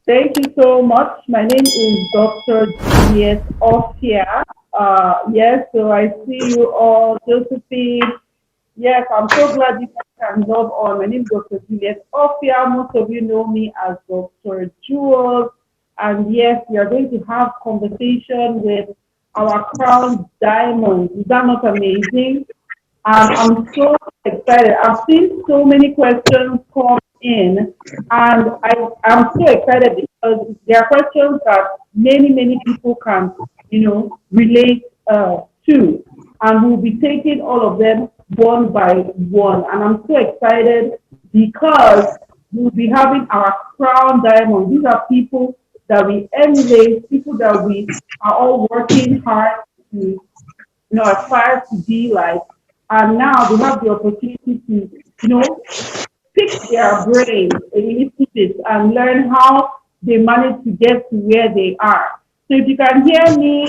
Thank you so much. My name is Dr. Juliet Ofia. Yes, so I see you all, Josephine. Yes, I'm so glad you guys can log on. My name is Dr. Juliet Ofia. Most of you know me as Dr. Julz. And yes, we are going to have conversation with our crown diamonds. Is that not amazing? I'm so excited. I've seen so many questions come in, and I'm so excited because there are questions that many people can, relate to, and we'll be taking all of them one by one. And I'm so excited because we'll be having our crown diamonds. These are people that we emulate, people that we are all working hard to aspire to be like. And now they have the opportunity to, pick their brains a little bit and learn how they manage to get to where they are. So if you can hear me,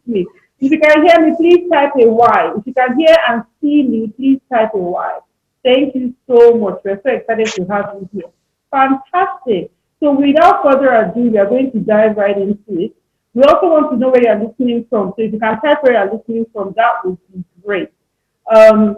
if you can hear me, please type a Y. If you can hear and see me, please type a Y. Thank you so much. We're so excited to have you here. Fantastic. So without further ado, we are going to dive right into it. We also want to know where you're listening from. So if you can type where you're listening from, that would be great. Um,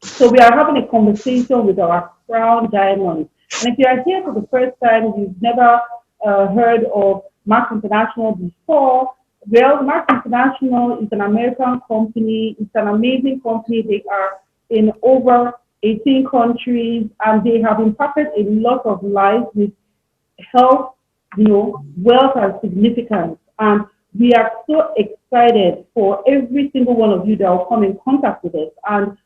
so we are having a conversation with our crown diamonds. And if you are here for the first time, you've never heard of Max International before, well, Max International is an American company. It's an amazing company. They are in over 18 countries and they have impacted a lot of lives with health, wealth and significance. And we are so excited for every single one of you that will come in contact with us and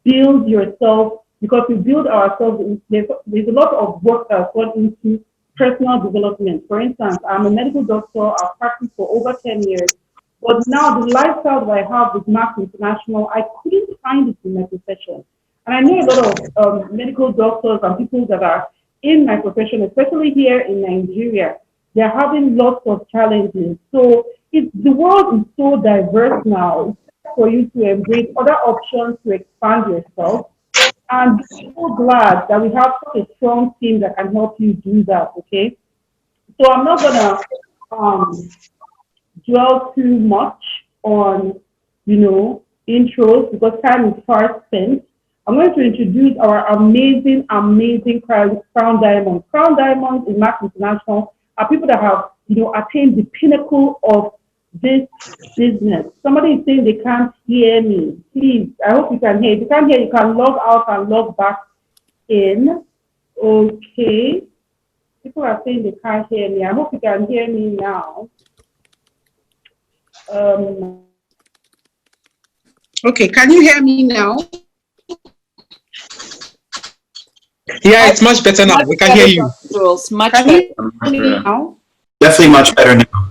build yourself because we build ourselves. There's a lot of work that's gone into personal development. For instance, I'm a medical doctor. I've practiced for over 10 years. But now the lifestyle that I have with Max International, I couldn't find it in my profession. And I know a lot of medical doctors and people that are in my profession, especially here in Nigeria, they're having lots of challenges. So the world is so diverse now. It's for you to embrace other options to expand yourself. And I'm so glad that we have such a strong team that can help you do that, okay? So I'm not gonna um, dwell too much on, intros because time is far spent. I'm going to introduce our amazing Crown Diamonds. Crown Diamonds in Max International are people that have, attained the pinnacle of this business. Somebody is saying they can't hear me. Please, I hope you can hear. If you can't hear, you can log out and log back in. Okay. People are saying they can't hear me. I hope you can hear me now. Okay, can you hear me now? Yeah, it's much better now. We can hear you. Much better. Hear me now? Definitely much better now.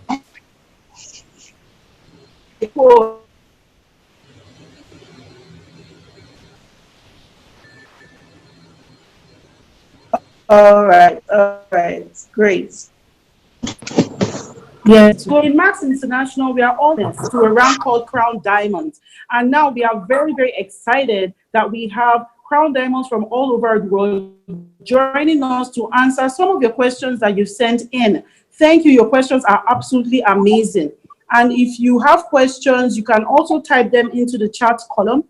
All right, great. Yes, so in Max International, we are all to a rank called Crown Diamonds. And now we are very, very excited that we have Crown Diamonds from all over the world joining us to answer some of your questions that you sent in. Thank you. Your questions are absolutely amazing. And if you have questions, you can also type them into the chat column.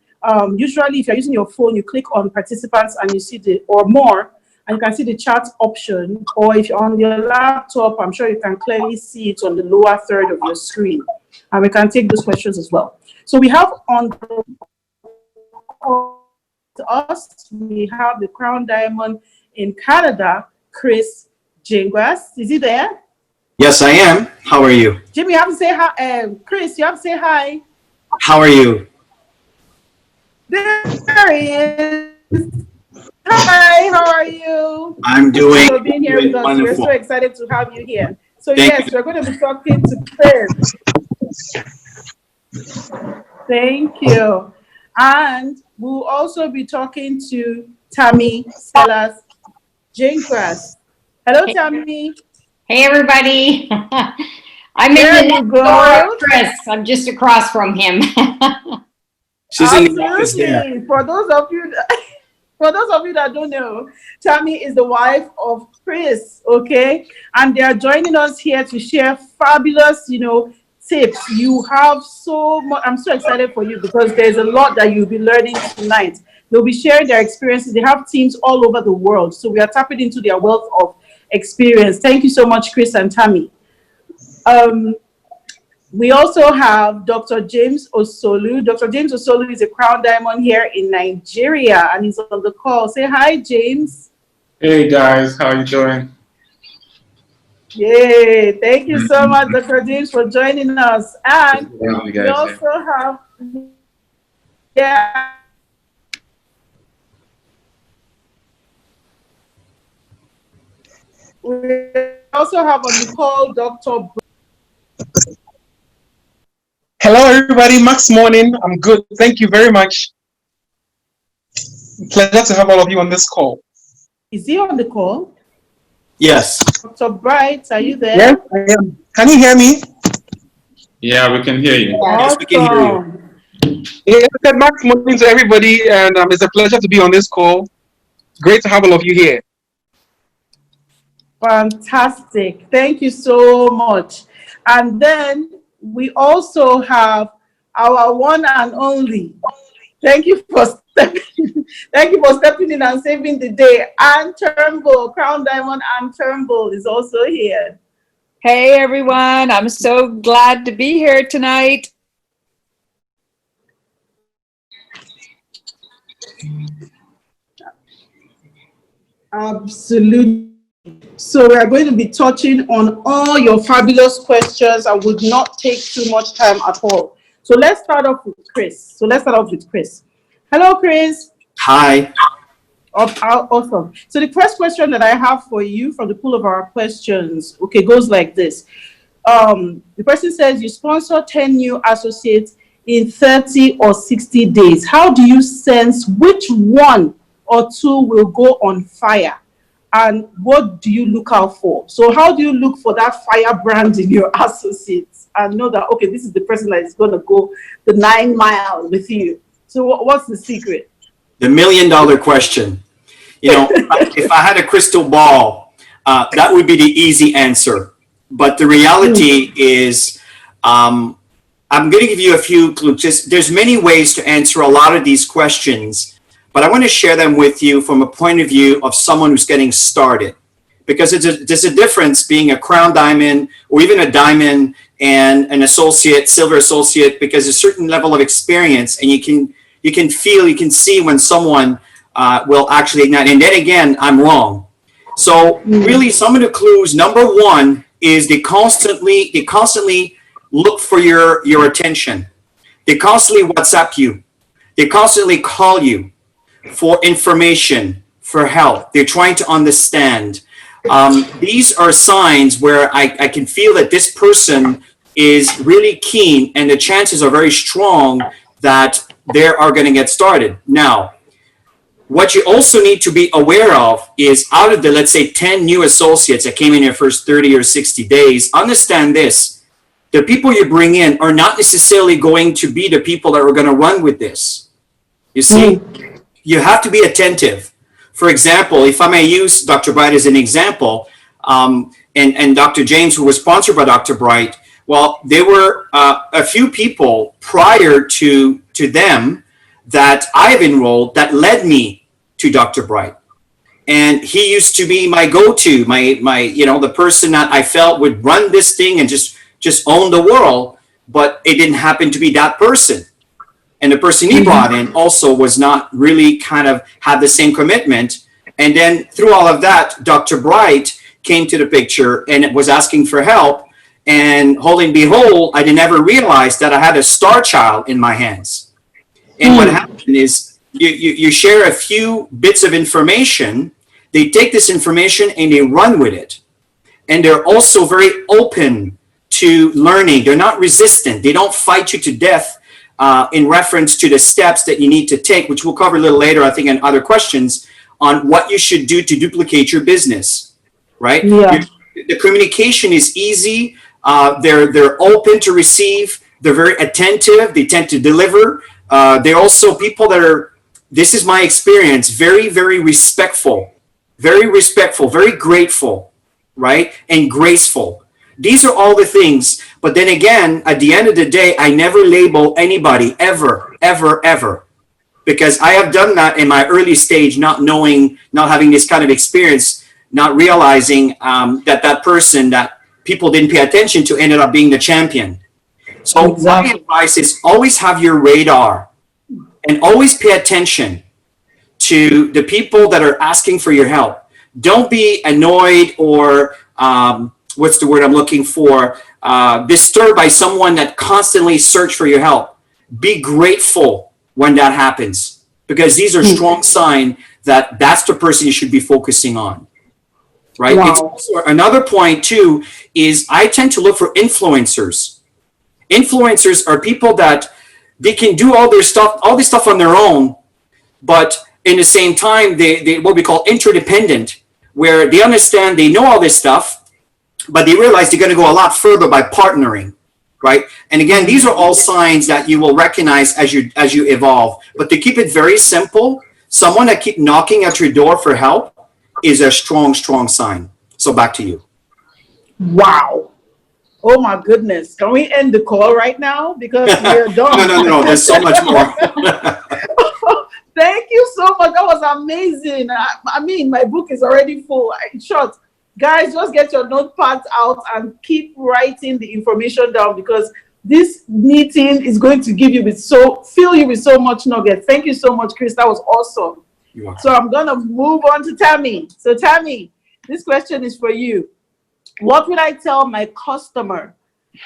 Usually, if you're using your phone, you click on participants and you see or more, and you can see the chat option. Or if you're on your laptop, I'm sure you can clearly see it on the lower third of your screen. And we can take those questions as well. So we have on us, we have the Crown Diamond in Canada, Chris Gingras. Is he there? Yes, I am. How are you? Jimmy, you have to say hi. Chris, you have to say hi. How are you? There he is. Hi, how are you? I'm doing for being here with us. Wonderful. We're so excited to have you here. So yes, we're going to be talking to Chris. Thank you. And we'll also be talking to Tammy Sellars, Gingras. Hello, Tammy. Hey, everybody. I'm in the next door of Chris. I'm just across from him. She's in the office there. For those of you For those of you that don't know, Tammy is the wife of Chris, okay? And they are joining us here to share fabulous, tips. You have so much. I'm so excited for you because there's a lot that you'll be learning tonight. They'll be sharing their experiences. They have teams all over the world. So we are tapping into their wealth of experience. Thank you so much, Chris and Tammy. We also have Dr. James Osolu. Dr. James Osolu is a crown diamond here in Nigeria, and he's on the call. Say hi, James. Hey guys, how you doing? Yay! Thank you so much, Dr. James, for joining us. And we also have, we also have on the call Dr. Hello everybody, Max Morning. I'm good. Thank you very much. Pleasure to have all of you on this call. Is he on the call? Yes. Dr. Bright, are you there? Yes, I am. Can you hear me? Yeah, we can hear you. Yes, we can hear you. Yes, Max Morning to everybody, and it's a pleasure to be on this call. Great to have all of you here. Fantastic. Thank you so much. And then we also have our one and only. Thank you for stepping in and saving the day. And Turnbull, Crown Diamond and Turnbull is also here. Hey everyone, I'm so glad to be here tonight. Absolutely. So we are going to be touching on all your fabulous questions. I would not take too much time at all. So let's start off with Chris. Hello, Chris. Hi. Awesome. So the first question that I have for you from the pool of our questions, okay, goes like this. The person says you sponsor 10 new associates in 30 or 60 days. How do you sense which one or two will go on fire? And what do you look out for? So how do you look for that firebrand in your associates and know that, okay, this is the person that is going to go the 9 miles with you? So what's the secret? The $1 million question. If I had a crystal ball, that would be the easy answer. But the reality is, I'm going to give you a few clues. There's many ways to answer a lot of these questions, but I want to share them with you from a point of view of someone who's getting started. Because there's a difference being a crown diamond or even a diamond and an associate, silver associate, because there's a certain level of experience and you can see when someone will actually ignite. And then again, I'm wrong. So really some of the clues, number one is they constantly look for your attention. They constantly WhatsApp you. They constantly call you for information, for help. They're trying to understand. These are signs where I can feel that this person is really keen and the chances are very strong that they are going to get started. Now, what you also need to be aware of is out of the, let's say, 10 new associates that came in your first 30 or 60 days, understand this. The people you bring in are not necessarily going to be the people that are going to run with this. You see, you have to be attentive. For example, if I may use Dr. Bright as an example, and Dr. James, who was sponsored by Dr. Bright, well, there were a few people prior to them that I've enrolled that led me to Dr. Bright. And he used to be my go-to, my the person that I felt would run this thing and just own the world, but it didn't happen to be that person. And the person he brought in also was not really kind of had the same commitment. And then through all of that, Dr. Bright came to the picture and was asking for help. And holy and behold, I didn't ever realize that I had a star child in my hands. And what happened is you share a few bits of information. They take this information and they run with it. And they're also very open to learning. They're not resistant. They don't fight you to death in reference to the steps that you need to take, which we'll cover a little later, I think, in other questions on what you should do to duplicate your business, right? Yeah. The communication is easy. They're open to receive. They're very attentive. They tend to deliver. They're also people that are this is my experience, very, very respectful, very grateful, right? And graceful. These are all the things. But then again, at the end of the day, I never label anybody ever, ever, ever. Because I have done that in my early stage, not knowing, not having this kind of experience, not realizing that person that people didn't pay attention to ended up being the champion. So my advice is always have your radar and always pay attention to the people that are asking for your help. Don't be annoyed or what's the word I'm looking for? Disturbed by someone that constantly search for your help. Be grateful when that happens, because these are strong signs that that's the person you should be focusing on. Right? Wow. It's also, another point too is I tend to look for influencers. Influencers are people that they can do all this stuff on their own, but in the same time, they what we call interdependent, where they understand, they know all this stuff, but they realize they're going to go a lot further by partnering, right? And again, these are all signs that you will recognize as you evolve. But to keep it very simple, someone that keep knocking at your door for help is a strong, strong sign. So back to you. Wow. Oh my goodness. Can we end the call right now? Because we're done. No. There's so much more. Thank you so much. That was amazing. I mean, my book is already full. In short, guys, just get your notepads out and keep writing the information down, because this meeting is going to fill you with so much nuggets. Thank you so much, Chris. That was awesome. So I'm going to move on to Tammy. So Tammy, this question is for you. What would I tell my customer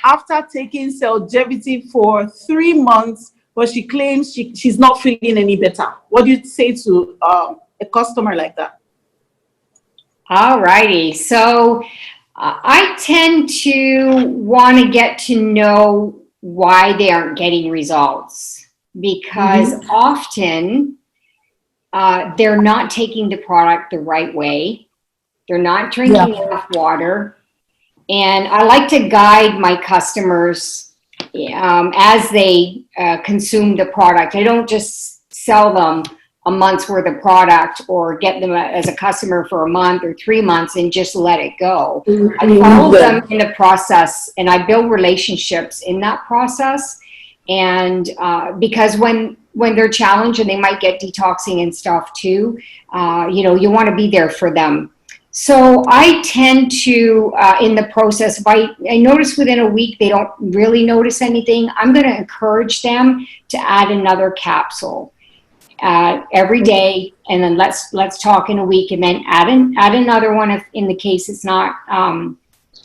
after taking Cellgevity for 3 months, but she claims she's not feeling any better? What do you say to a customer like that? All righty. So I tend to want to get to know why they aren't getting results, because often they're not taking the product the right way. They're not drinking enough water. And I like to guide my customers as they consume the product. I don't just sell them a month's worth of product or get them as a customer for a month or 3 months and just let it go. I follow them in the process, and I build relationships in that process. And because when they're challenged, and they might get detoxing and stuff too, you want to be there for them. So I tend to, in the process, if I notice within a week they don't really notice anything, I'm going to encourage them to add another capsule every day, and then let's talk in a week, and then add another one if in the case it's not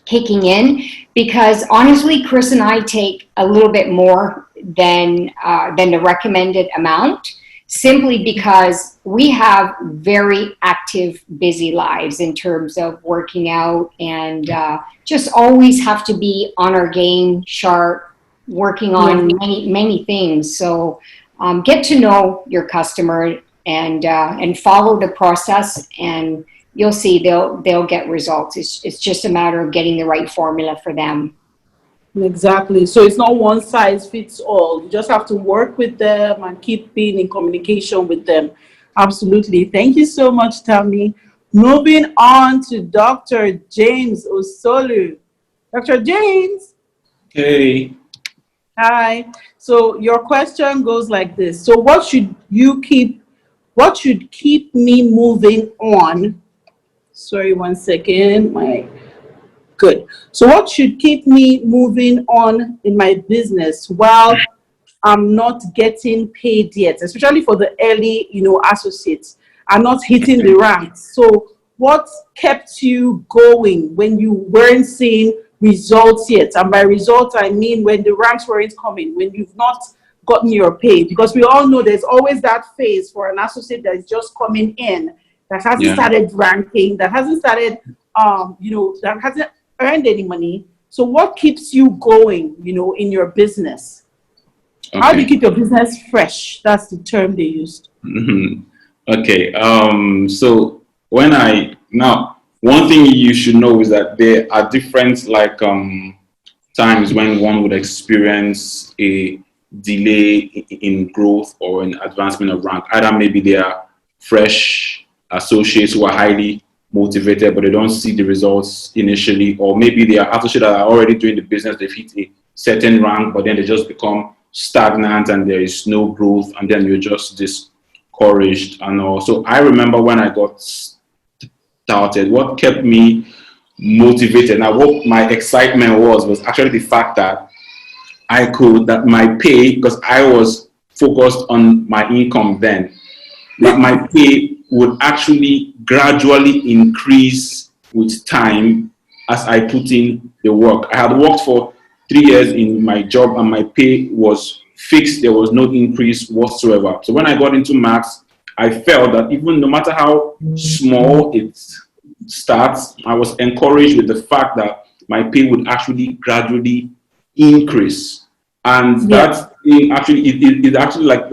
kicking in. Because honestly, Chris and I take a little bit more than the recommended amount, simply because we have very active, busy lives in terms of working out, and just always have to be on our game, sharp, working on many things. So get to know your customer and follow the process, and you'll see they'll get results. It's just a matter of getting the right formula for them. Exactly. So it's not one size fits all. You just have to work with them and keep being in communication with them. Absolutely. Thank you so much, Tammy. Moving on to Dr. James Osolu. Dr. James. Hey. Hi. So your question goes like this. So what should keep me moving on? Sorry, 1 second. Good. So what should keep me moving on in my business while I'm not getting paid yet, especially for the early, associates are not hitting the ranks? So what kept you going when you weren't seeing results yet? And by results, I mean when the ranks weren't coming, when you've not gotten your pay. Because we all know there's always that phase for an associate that is just coming in, that hasn't started ranking, that hasn't started, that hasn't earned any money. So what keeps you going, in your business? Okay. How do you keep your business fresh? That's the term they used. Okay. So one thing you should know is that there are different times when one would experience a delay in growth or in advancement of rank. Either maybe they are fresh associates who are highly motivated, but they don't see the results initially, or maybe they are associates that are already doing the business, they've hit a certain rank, but then they just become stagnant and there is no growth, and then you're just discouraged and all. So I remember when I got started, what kept me motivated, now what my excitement was actually the fact that that my pay, because I was focused on my income then, that my pay would actually gradually increase with time as I put in the work. I had worked for 3 years in my job and my pay was fixed. There was no increase whatsoever. So when I got into maths, I felt that even no matter how small it starts, I was encouraged with the fact that my pay would actually gradually increase. And that thing actually, it actually like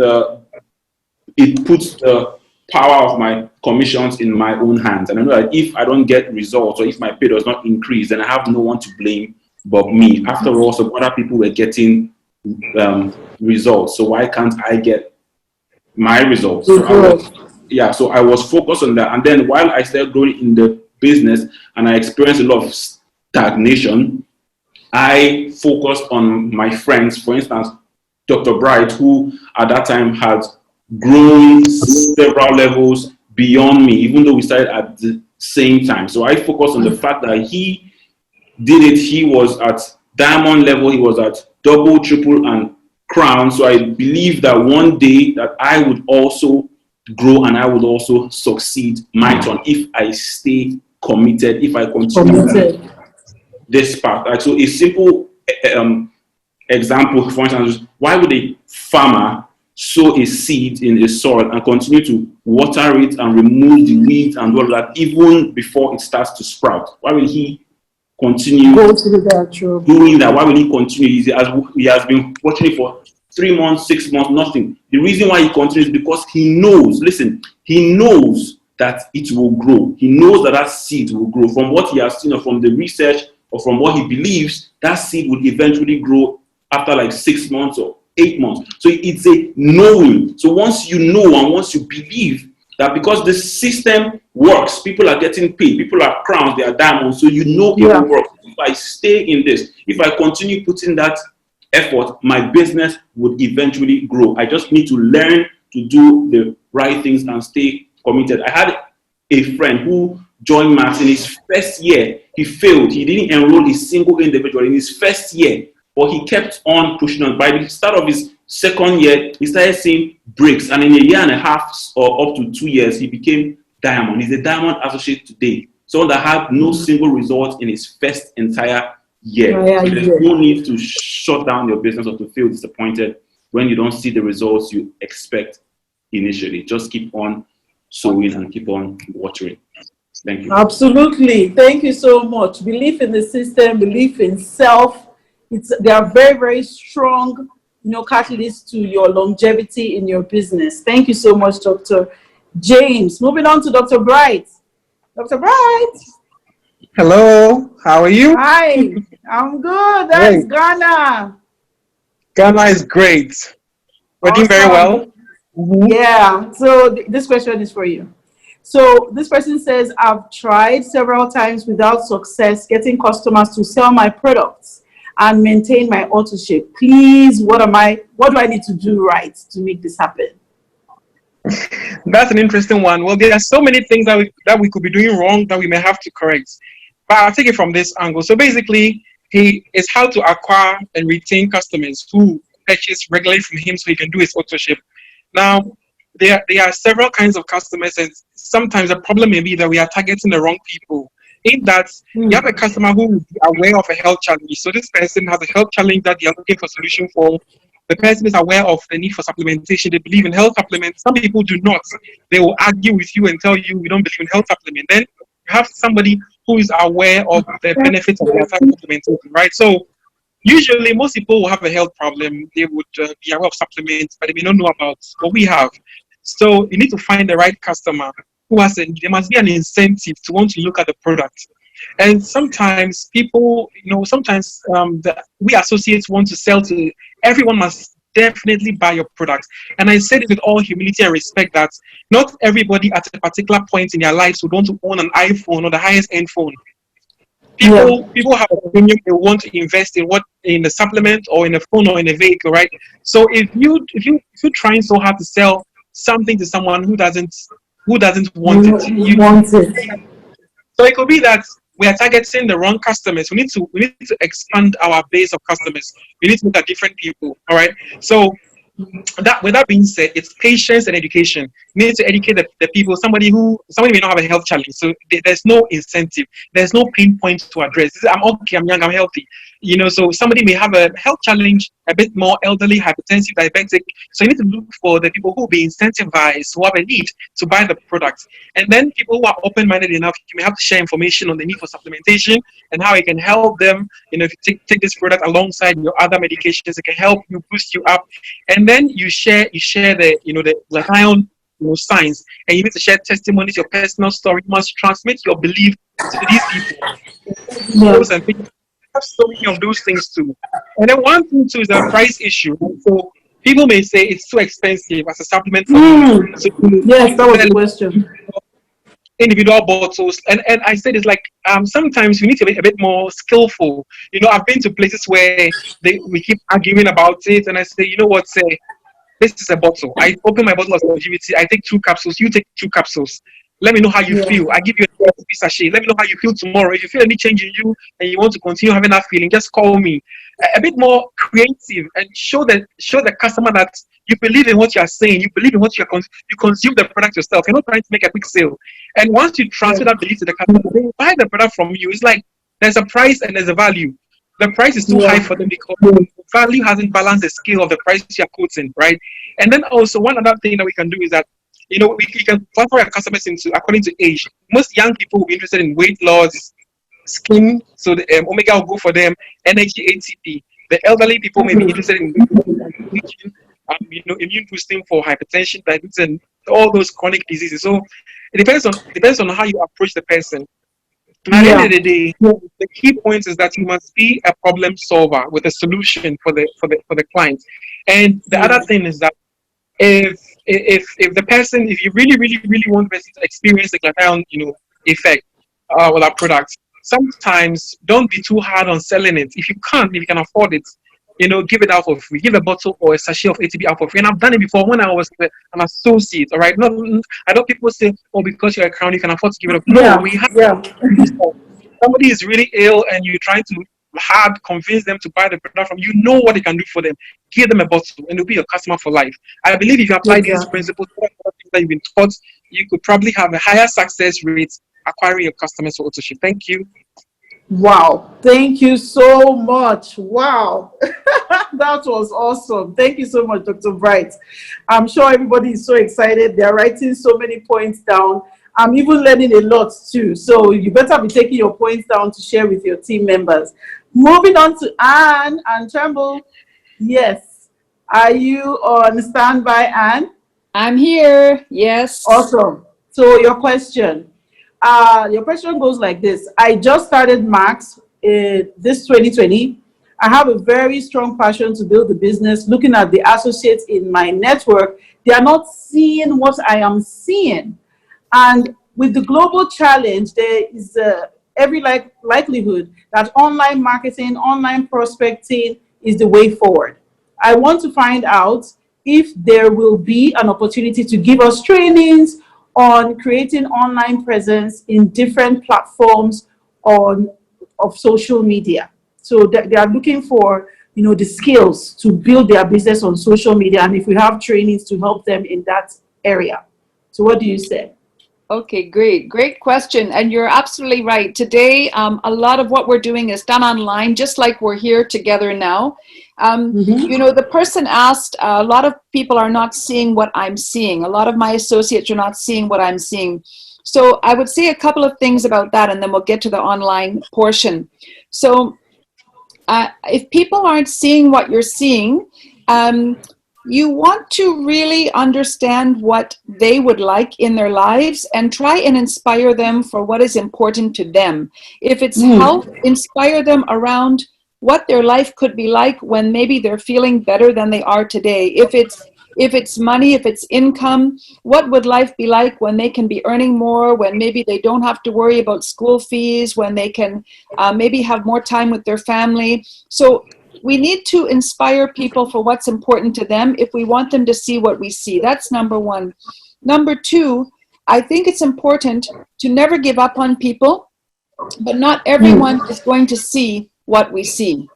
it puts the power of my commissions in my own hands. And I know that if I don't get results or if my pay does not increase, then I have no one to blame but me. After all, some other people were getting results. So why can't I get my results? So I was focused on that. And then while I started growing in the business and I experienced a lot of stagnation, I focused on my friends. For instance, Dr. Bright, who at that time had grown several levels beyond me, even though we started at the same time. So I focused on the fact that he did it. He was at diamond level, he was at double, triple, and crown. So I believe that one day that I would also grow and I would also succeed my turn if I stay committed, if I continue this path. Right? So a simple example, for instance, why would a farmer sow a seed in a soil and continue to water it and remove the weeds and all that even before it starts to sprout? Why will he continue doing that? Why will he continue? He has been watching it for 3 months, 6 months, nothing. The reason why he continues is because he knows, he knows that it will grow. He knows that that seed will grow. From what he has seen or from the research or from what he believes, that seed would eventually grow after like 6 months or 8 months. So it's a knowing. So once you know and once you believe that because the system works, people are getting paid, people are crowns, they are diamonds, so you know it will work. If I stay in this, if I continue putting that effort, my business would eventually grow. I just need to learn to do the right things and stay committed. I had a friend who joined maths in his first year. He failed. He didn't enroll a single individual in his first year, but he kept on pushing on. By the start of his second year, he started seeing breaks, and in a year and a half or up to 2 years, he became diamond. He's a diamond associate today. Someone that had no single result in his first entire year. So there's no need to shut down your business or to feel disappointed when you don't see the results you expect initially. Just keep on sowing and keep on watering. Thank you. Absolutely. Thank you so much. Belief in the system, belief in self. They are very, very strong, catalysts to your longevity in your business. Thank you so much, Dr. James. Moving on to Dr. Bright. Dr. Bright. Hello, how are you? Hi, I'm good. That's Ghana. Ghana is great. We're doing very well. Yeah, so this question is for you. So this person says, I've tried several times without success getting customers to sell my products and maintain my authorship. Please, what do I need to do right to make this happen? That's an interesting one. Well, there are so many things that we could be doing wrong that we may have to correct. But I'll take it from this angle. So basically, it's how to acquire and retain customers who purchase regularly from him so he can do his authorship. Now, there are several kinds of customers, and sometimes the problem may be that we are targeting the wrong people. In that, you have a customer who will be aware of a health challenge. So this person has a health challenge that they are looking for a solution for. The person is aware of the need for supplementation. They believe in health supplements. Some people do not. They will argue with you and tell you we don't believe in health supplement. Then you have somebody who is aware of the benefits of health supplementation, right? So usually most people will have a health problem. They would be aware of supplements, but they may not know about what we have. So you need to find the right customer who has there must be an incentive to want to look at the product. And sometimes people, we associates want to sell to everyone must definitely buy your products. And I said it with all humility and respect that not everybody at a particular point in their lives would want to own an iPhone or the highest end phone. People have a premium they want to invest in a supplement or in a phone or in a vehicle, right? So if you're trying so hard to sell something to someone who doesn't want it, you want it. So it could be that we are targeting the wrong customers. We need to expand our base of customers. We need to look at different people. All right. So with that being said, it's patience and education. You need to educate the people. Somebody may not have a health challenge, so there's no incentive. There's no pain point to address. I'm okay, I'm young, I'm healthy. So somebody may have a health challenge, a bit more elderly, hypertensive, diabetic. So you need to look for the people who will be incentivized, who have a need to buy the product. And then people who are open-minded enough, you may have to share information on the need for supplementation and how it can help them. If you take this product alongside your other medications, it can help you, boost you up. And then you share the glutathione signs, and you need to share testimonies, your personal story. You must transmit your belief to these people. And people have so many of those things too. And then one thing too is the price issue. So people may say it's too expensive as a supplement for you. So yes, that was the question. Individual bottles, and I said it's like sometimes we need to be a bit more skillful. I've been to places where we keep arguing about it, and I say, you know what, say this is a bottle. I open my bottle of longevity. I take 2 capsules. You take 2 capsules. Let me know how you feel. I give you a sachet. Let me know how you feel tomorrow. If you feel any change in you and you want to continue having that feeling, just call me. A bit more creative and show the customer that you believe in what you are saying. You believe in what you consume the product yourself. You're not trying to make a quick sale. And once you transfer that belief to the customer, they buy the product from you. It's like there's a price and there's a value. The price is too high for them because the value hasn't balanced the scale of the price you're quoting, right? And then also one other thing that we can do is that we can classify our customers into according to age. Most young people will be interested in weight loss, skin, so the omega will go for them, energy, ATP. The elderly people may be interested in immune boosting for hypertension, diabetes, and all those chronic diseases. So it depends on how you approach the person. At the end of the day, the key point is that you must be a problem solver with a solution for the client. And the other thing is that if you really want the person to experience the glutathione effect with our products, sometimes don't be too hard on selling it. If you can afford it, give it out for free. Give a bottle or a sachet of ATP out for free. And I've done it before when I was an associate. All right, I know people say, "Oh, because you're a crown, you can afford to give it up." No, we have. Somebody is really ill, and you're trying to convince them to buy the product from you. Know what it can do for them. Give them a bottle, and they'll be your customer for life. I believe if you apply these principles that you've been taught, you could probably have a higher success rate acquiring your customers for Autoship. Thank you. Wow, thank you so much. Wow, that was awesome. Thank you so much, Dr. Bright. I'm sure everybody is so excited. They're writing so many points down. I'm even learning a lot too. So you better be taking your points down to share with your team members. Moving on to Anne and Turnbull. Yes. Are you on standby, Anne? I'm here. Yes. Awesome. So your question goes like this. I just started Max this 2020. I have a very strong passion to build the business. Looking at the associates in my network, they are not seeing what I am seeing. And with the global challenge, there is every likelihood that online marketing, online prospecting is the way forward. I want to find out if there will be an opportunity to give us trainings on creating online presence in different platforms of social media. So they are looking for, the skills to build their business on social media, and if we have trainings to help them in that area. So what do you say? Okay, great question. And you're absolutely right. Today, a lot of what we're doing is done online, just like we're here together now. The person asked, a lot of people are not seeing what I'm seeing. A lot of my associates are not seeing what I'm seeing. So I would say a couple of things about that, and then we'll get to the online portion. So if people aren't seeing what you're seeing, you want to really understand what they would like in their lives and try and inspire them for what is important to them. If it's health, inspire them around what their life could be like when maybe they're feeling better than they are today. If it's money, if it's income, what would life be like when they can be earning more, when maybe they don't have to worry about school fees, when they can maybe have more time with their family. So we need to inspire people for what's important to them if we want them to see what we see. That's number one. Number two, I think it's important to never give up on people, but not everyone is going to see what we see.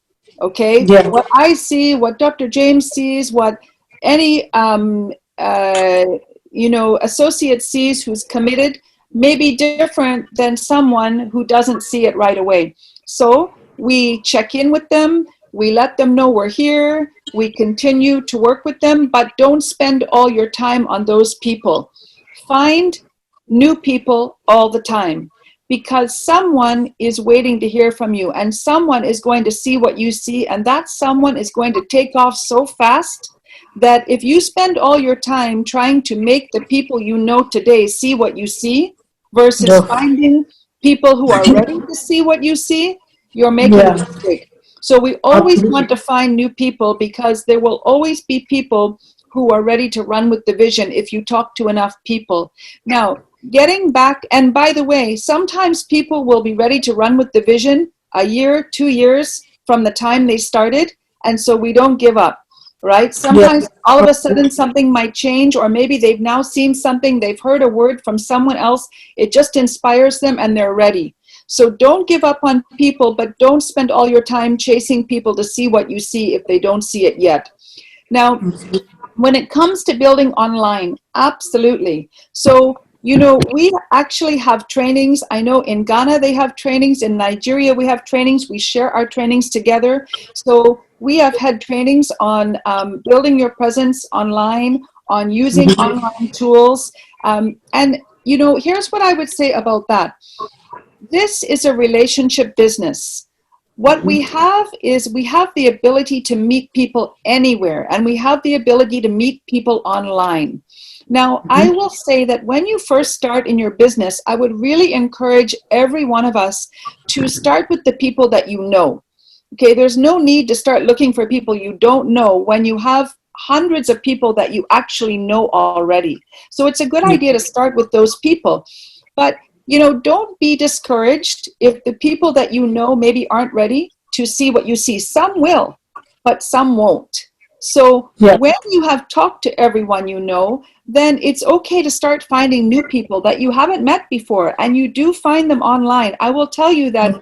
Okay? Yeah. What I see, what Dr. James sees, what any associate sees who's committed may be different than someone who doesn't see it right away. So we check in with them, we let them know we're here, we continue to work with them, but don't spend all your time on those people. Find new people all the time, because someone is waiting to hear from you, and someone is going to see what you see, and that someone is going to take off so fast that if you spend all your time trying to make the people you know today see what you see versus finding people who are ready to see what you see, you're making a mistake. So we always want to find new people, because there will always be people who are ready to run with the vision if you talk to enough people. Now, getting back, and by the way, sometimes people will be ready to run with the vision a year, 2 years from the time they started, and so we don't give up. Right? Sometimes all of a sudden something might change, or maybe they've now seen something, they've heard a word from someone else, it just inspires them and they're ready. So don't give up on people, but don't spend all your time chasing people to see what you see if they don't see it yet. Now, when it comes to building online, absolutely. So, we actually have trainings. I know in Ghana they have trainings, in Nigeria we have trainings, we share our trainings together. So we have had trainings on building your presence online, on using online tools. And, here's what I would say about that. This is a relationship business. What we have is we have the ability to meet people anywhere, and we have the ability to meet people online. Now, I will say that when you first start in your business, I would really encourage every one of us to start with the people that you know. Okay, there's no need to start looking for people you don't know when you have hundreds of people that you actually know already. So it's a good idea to start with those people. But, don't be discouraged if the people that you know maybe aren't ready to see what you see. Some will, but some won't. So when you have talked to everyone you know, then it's okay to start finding new people that you haven't met before, and you do find them online. I will tell you that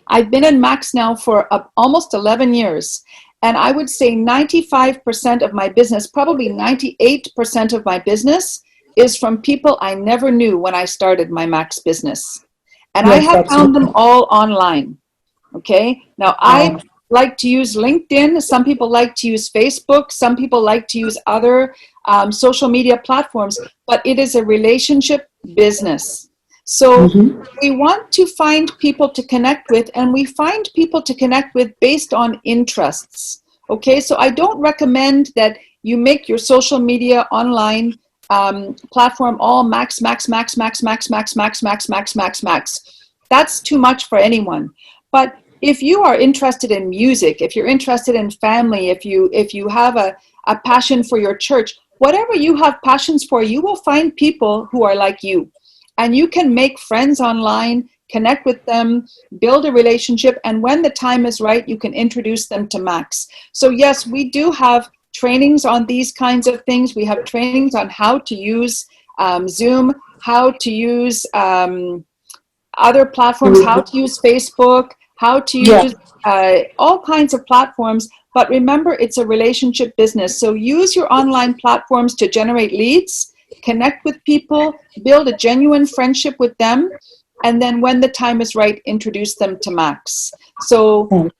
I've been in Max now for almost 11 years, and I would say 95% of my business, probably 98% of my business, is from people I never knew when I started my Max business. And I have found them all online. Okay? Now, I like to use LinkedIn. Some people like to use Facebook. Some people like to use other social media platforms, but it is a relationship business. So we want to find people to connect with, and we find people to connect with based on interests. Okay, so I don't recommend that you make your social media online platform all max. That's too much for anyone. But if you are interested in music, if you're interested in family, if you have a passion for your church, whatever you have passions for, you will find people who are like you. And you can make friends online, connect with them, build a relationship, and when the time is right, you can introduce them to Max. So yes, we do have trainings on these kinds of things. We have trainings on how to use Zoom, how to use other platforms, how to use Facebook, how to use all kinds of platforms. But remember, it's a relationship business. So use your online platforms to generate leads, connect with people, build a genuine friendship with them, and then when the time is right, introduce them to Max. So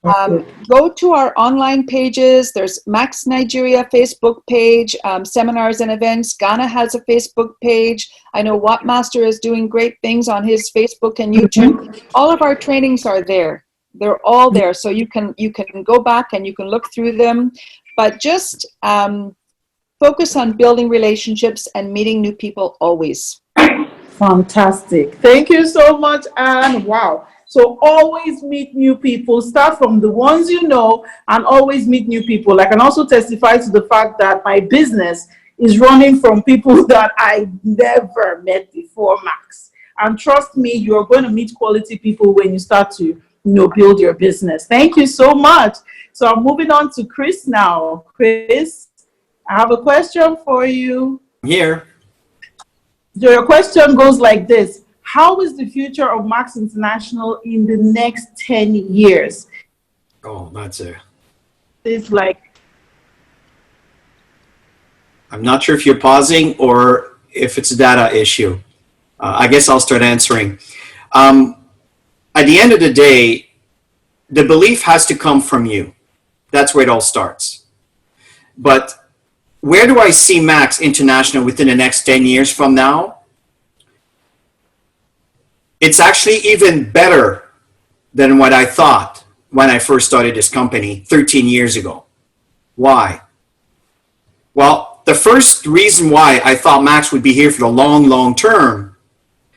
go to our online pages. There's Max Nigeria Facebook page, seminars and events. Ghana has a Facebook page. I know Wattmaster is doing great things on his Facebook and YouTube. All of our trainings are there. They're all there. So you can go back and you can look through them. But just focus on building relationships and meeting new people always. Fantastic. Thank you so much, Anne. Wow. So always meet new people. Start from the ones you know and always meet new people. I can also testify to the fact that my business is running from people that I never met before, Max. And trust me, you're going to meet quality people when you start to build your business. Thank you so much. So I'm moving on to Chris now. Chris, I have a question for you. Here. Your question goes like this. How is the future of Max International in the next 10 years? Oh, that's a... It's like... I'm not sure if you're pausing or if it's a data issue. I guess I'll start answering. At the end of the day, the belief has to come from you. That's where it all starts. But where do I see Max International within the next 10 years from now? It's actually even better than what I thought when I first started this company 13 years ago. Why? Well, the first reason why I thought Max would be here for the long, long term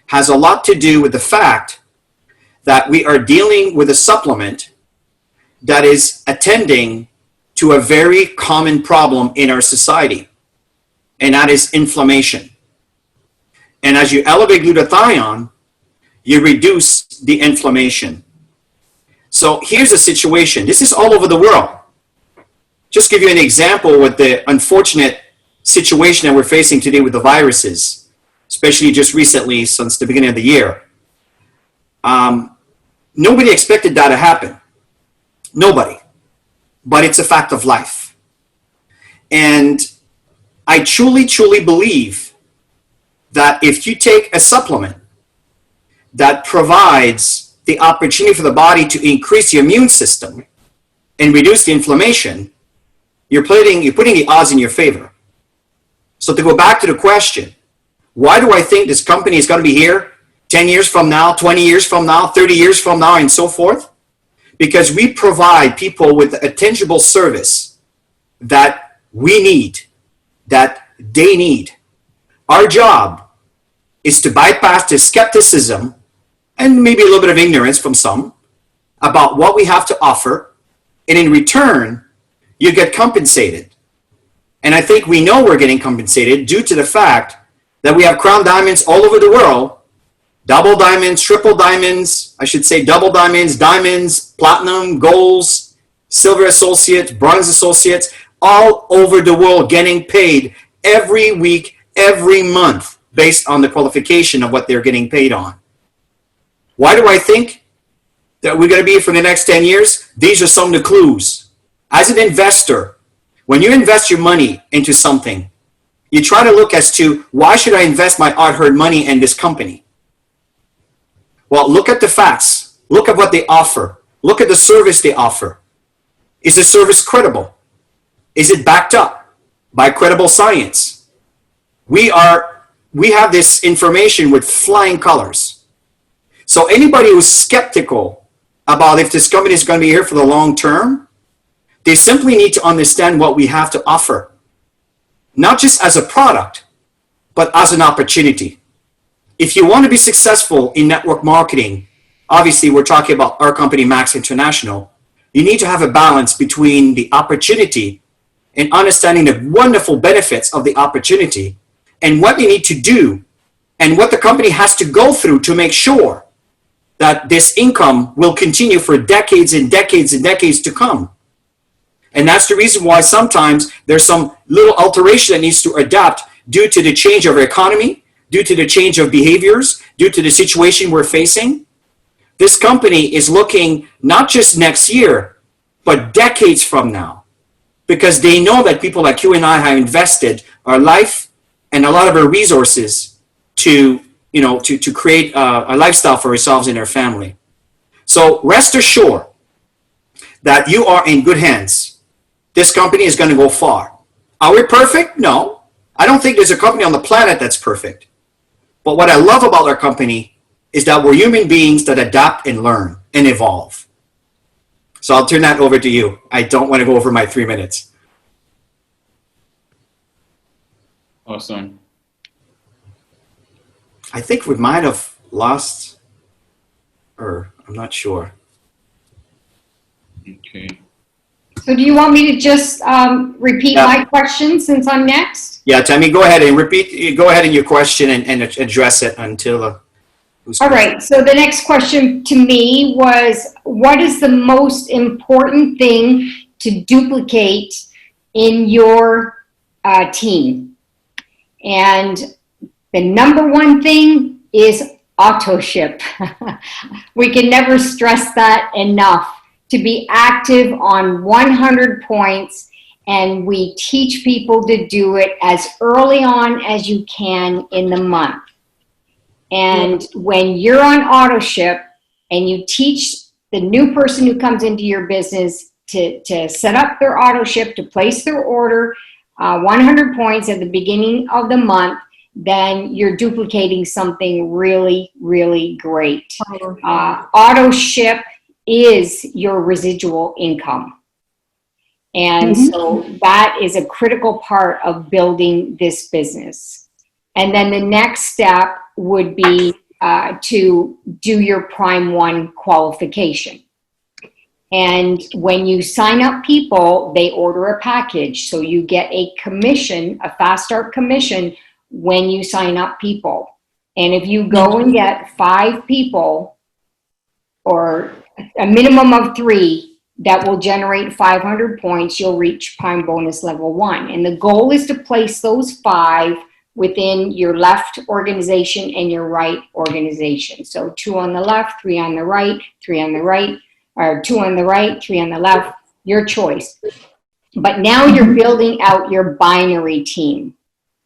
has a lot to do with the fact that we are dealing with a supplement that is attending to a very common problem in our society, and that is inflammation. And as you elevate glutathione, you reduce the inflammation. So here's a situation. This is all over the world. Just give you an example with the unfortunate situation that we're facing today with the viruses, especially just recently since the beginning of the year. Nobody expected that to happen. Nobody. But it's a fact of life. And I truly, truly believe that if you take a supplement that provides the opportunity for the body to increase the immune system and reduce the inflammation, you're putting the odds in your favor. So to go back to the question, why do I think this company is going to be here 10 years from now, 20 years from now, 30 years from now, and so forth? Because we provide people with a tangible service that we need, that they need. Our job is to bypass the skepticism and maybe a little bit of ignorance from some about what we have to offer, and in return, you get compensated. And I think we know we're getting compensated due to the fact that we have crown diamonds all over the world, double diamonds, triple diamonds, I should say double diamonds, diamonds, platinum, golds, silver associates, bronze associates, all over the world getting paid every week, every month, based on the qualification of what they're getting paid on. Why do I think that we're going to be here for the next 10 years? These are some of the clues. As an investor, when you invest your money into something, you try to look as to, why should I invest my hard-earned money in this company? Well, look at the facts. Look at what they offer. Look at the service they offer. Is the service credible? Is it backed up by credible science? We have this information with flying colors. So anybody who's skeptical about if this company is going to be here for the long term, they simply need to understand what we have to offer. Not just as a product, but as an opportunity. If you want to be successful in network marketing, obviously we're talking about our company, Max International, you need to have a balance between the opportunity and understanding the wonderful benefits of the opportunity and what you need to do and what the company has to go through to make sure that this income will continue for decades and decades and decades to come. And that's the reason why sometimes there's some little alteration that needs to adapt due to the change of our economy, due to the change of behaviors, due to the situation we're facing. This company is looking not just next year, but decades from now, because they know that people like you and I have invested our life and a lot of our resources to create a lifestyle for ourselves and our family. So rest assured that you are in good hands. This company is going to go far. Are we perfect? No. I don't think there's a company on the planet that's perfect. But what I love about our company is that we're human beings that adapt and learn and evolve. So I'll turn that over to you. I don't want to go over my 3 minutes. Awesome. I think we might have lost her. I'm not sure. Okay. So do you want me to just repeat Yeah. my question since I'm next? Yeah, Tammy, go ahead and repeat. Go ahead in your question and address it until. All right, so the next question to me was, what is the most important thing to duplicate in your team? And the number one thing is auto ship. We can never stress that enough, to be active on 100 points, and we teach people to do it as early on as you can in the month. And when you're on auto ship and you teach the new person who comes into your business to set up their auto ship, to place their order, 100 points at the beginning of the month, then you're duplicating something really, really great. Auto ship is your residual income. And so that is a critical part of building this business. And then the next step would be to do your Prime 1 qualification. And when you sign up people, they order a package. So you get a commission, a fast start commission, when you sign up people. And if you go and get 5 people, or a minimum of 3, that will generate 500 points, you'll reach Prime Bonus Level 1. And the goal is to place those 5 within your left organization and your right organization. So 2 on the left, 3 on the right, 3 on the right, or 2 on the right, 3 on the left, your choice. But now you're building out your binary team.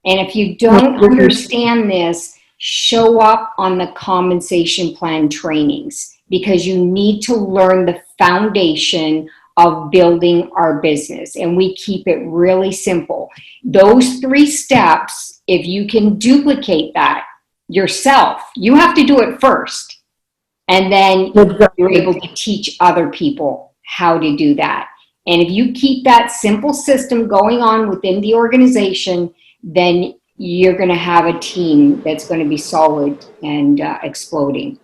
And if you don't understand this, show up on the compensation plan trainings, because you need to learn the foundation of building our business. And we keep it really simple. Those 3 steps, if you can duplicate that yourself, you have to do it first. And then you're able to teach other people how to do that. And if you keep that simple system going on within the organization, then you're going to have a team that's going to be solid and exploding.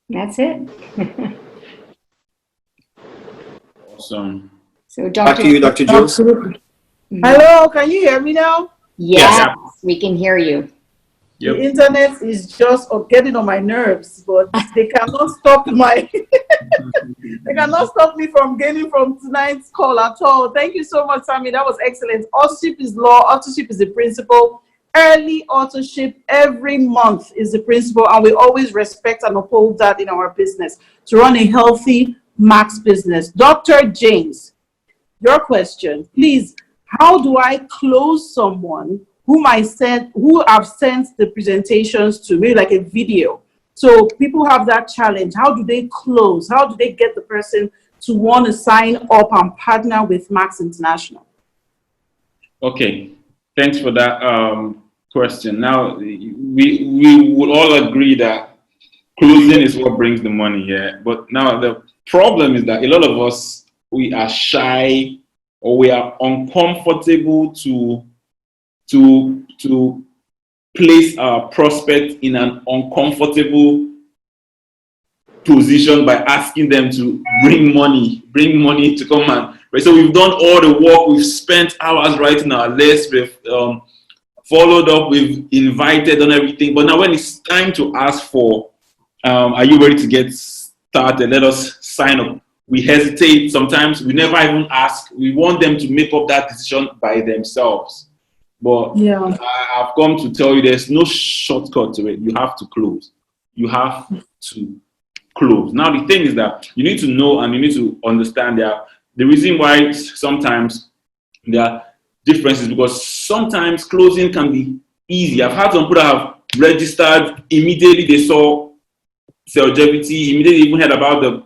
That's it. Awesome. So, Back to you, Dr. Julz. Hello, can you hear me now? Yes, we can hear you. Yep. The internet is just getting on my nerves, but they cannot stop they cannot stop me from gaining from tonight's call at all. Thank you so much, Tammy. That was excellent. Authorship is law. Authorship is the principle. Early authorship every month is the principle, and we always respect and uphold that in our business to run a healthy max business. Dr. James, your question, please. How do I close someone who I've sent the presentations to, maybe like a video? So people have that challenge. How do they close? How do they get the person to want to sign up and partner with Max International? Okay, thanks for that question. Now, we would all agree that closing is what brings the money, yeah. But now the problem is that a lot of us, we are shy, or we are uncomfortable to place our prospect in an uncomfortable position by asking them to bring money to come and, right? So we've done all the work, we've spent hours writing our list, we've followed up, we've invited on everything, but now when it's time to ask for, are you ready to get started? Let us sign up. We hesitate sometimes, we never even ask. We want them to make up that decision by themselves. But yeah, I've come to tell you there's no shortcut to it. You have to close. You have to close. Now, the thing is that you need to know and you need to understand that the reason why sometimes there are differences, because sometimes closing can be easy. I've had some people that have registered, immediately they saw Cellgevity, immediately even heard about the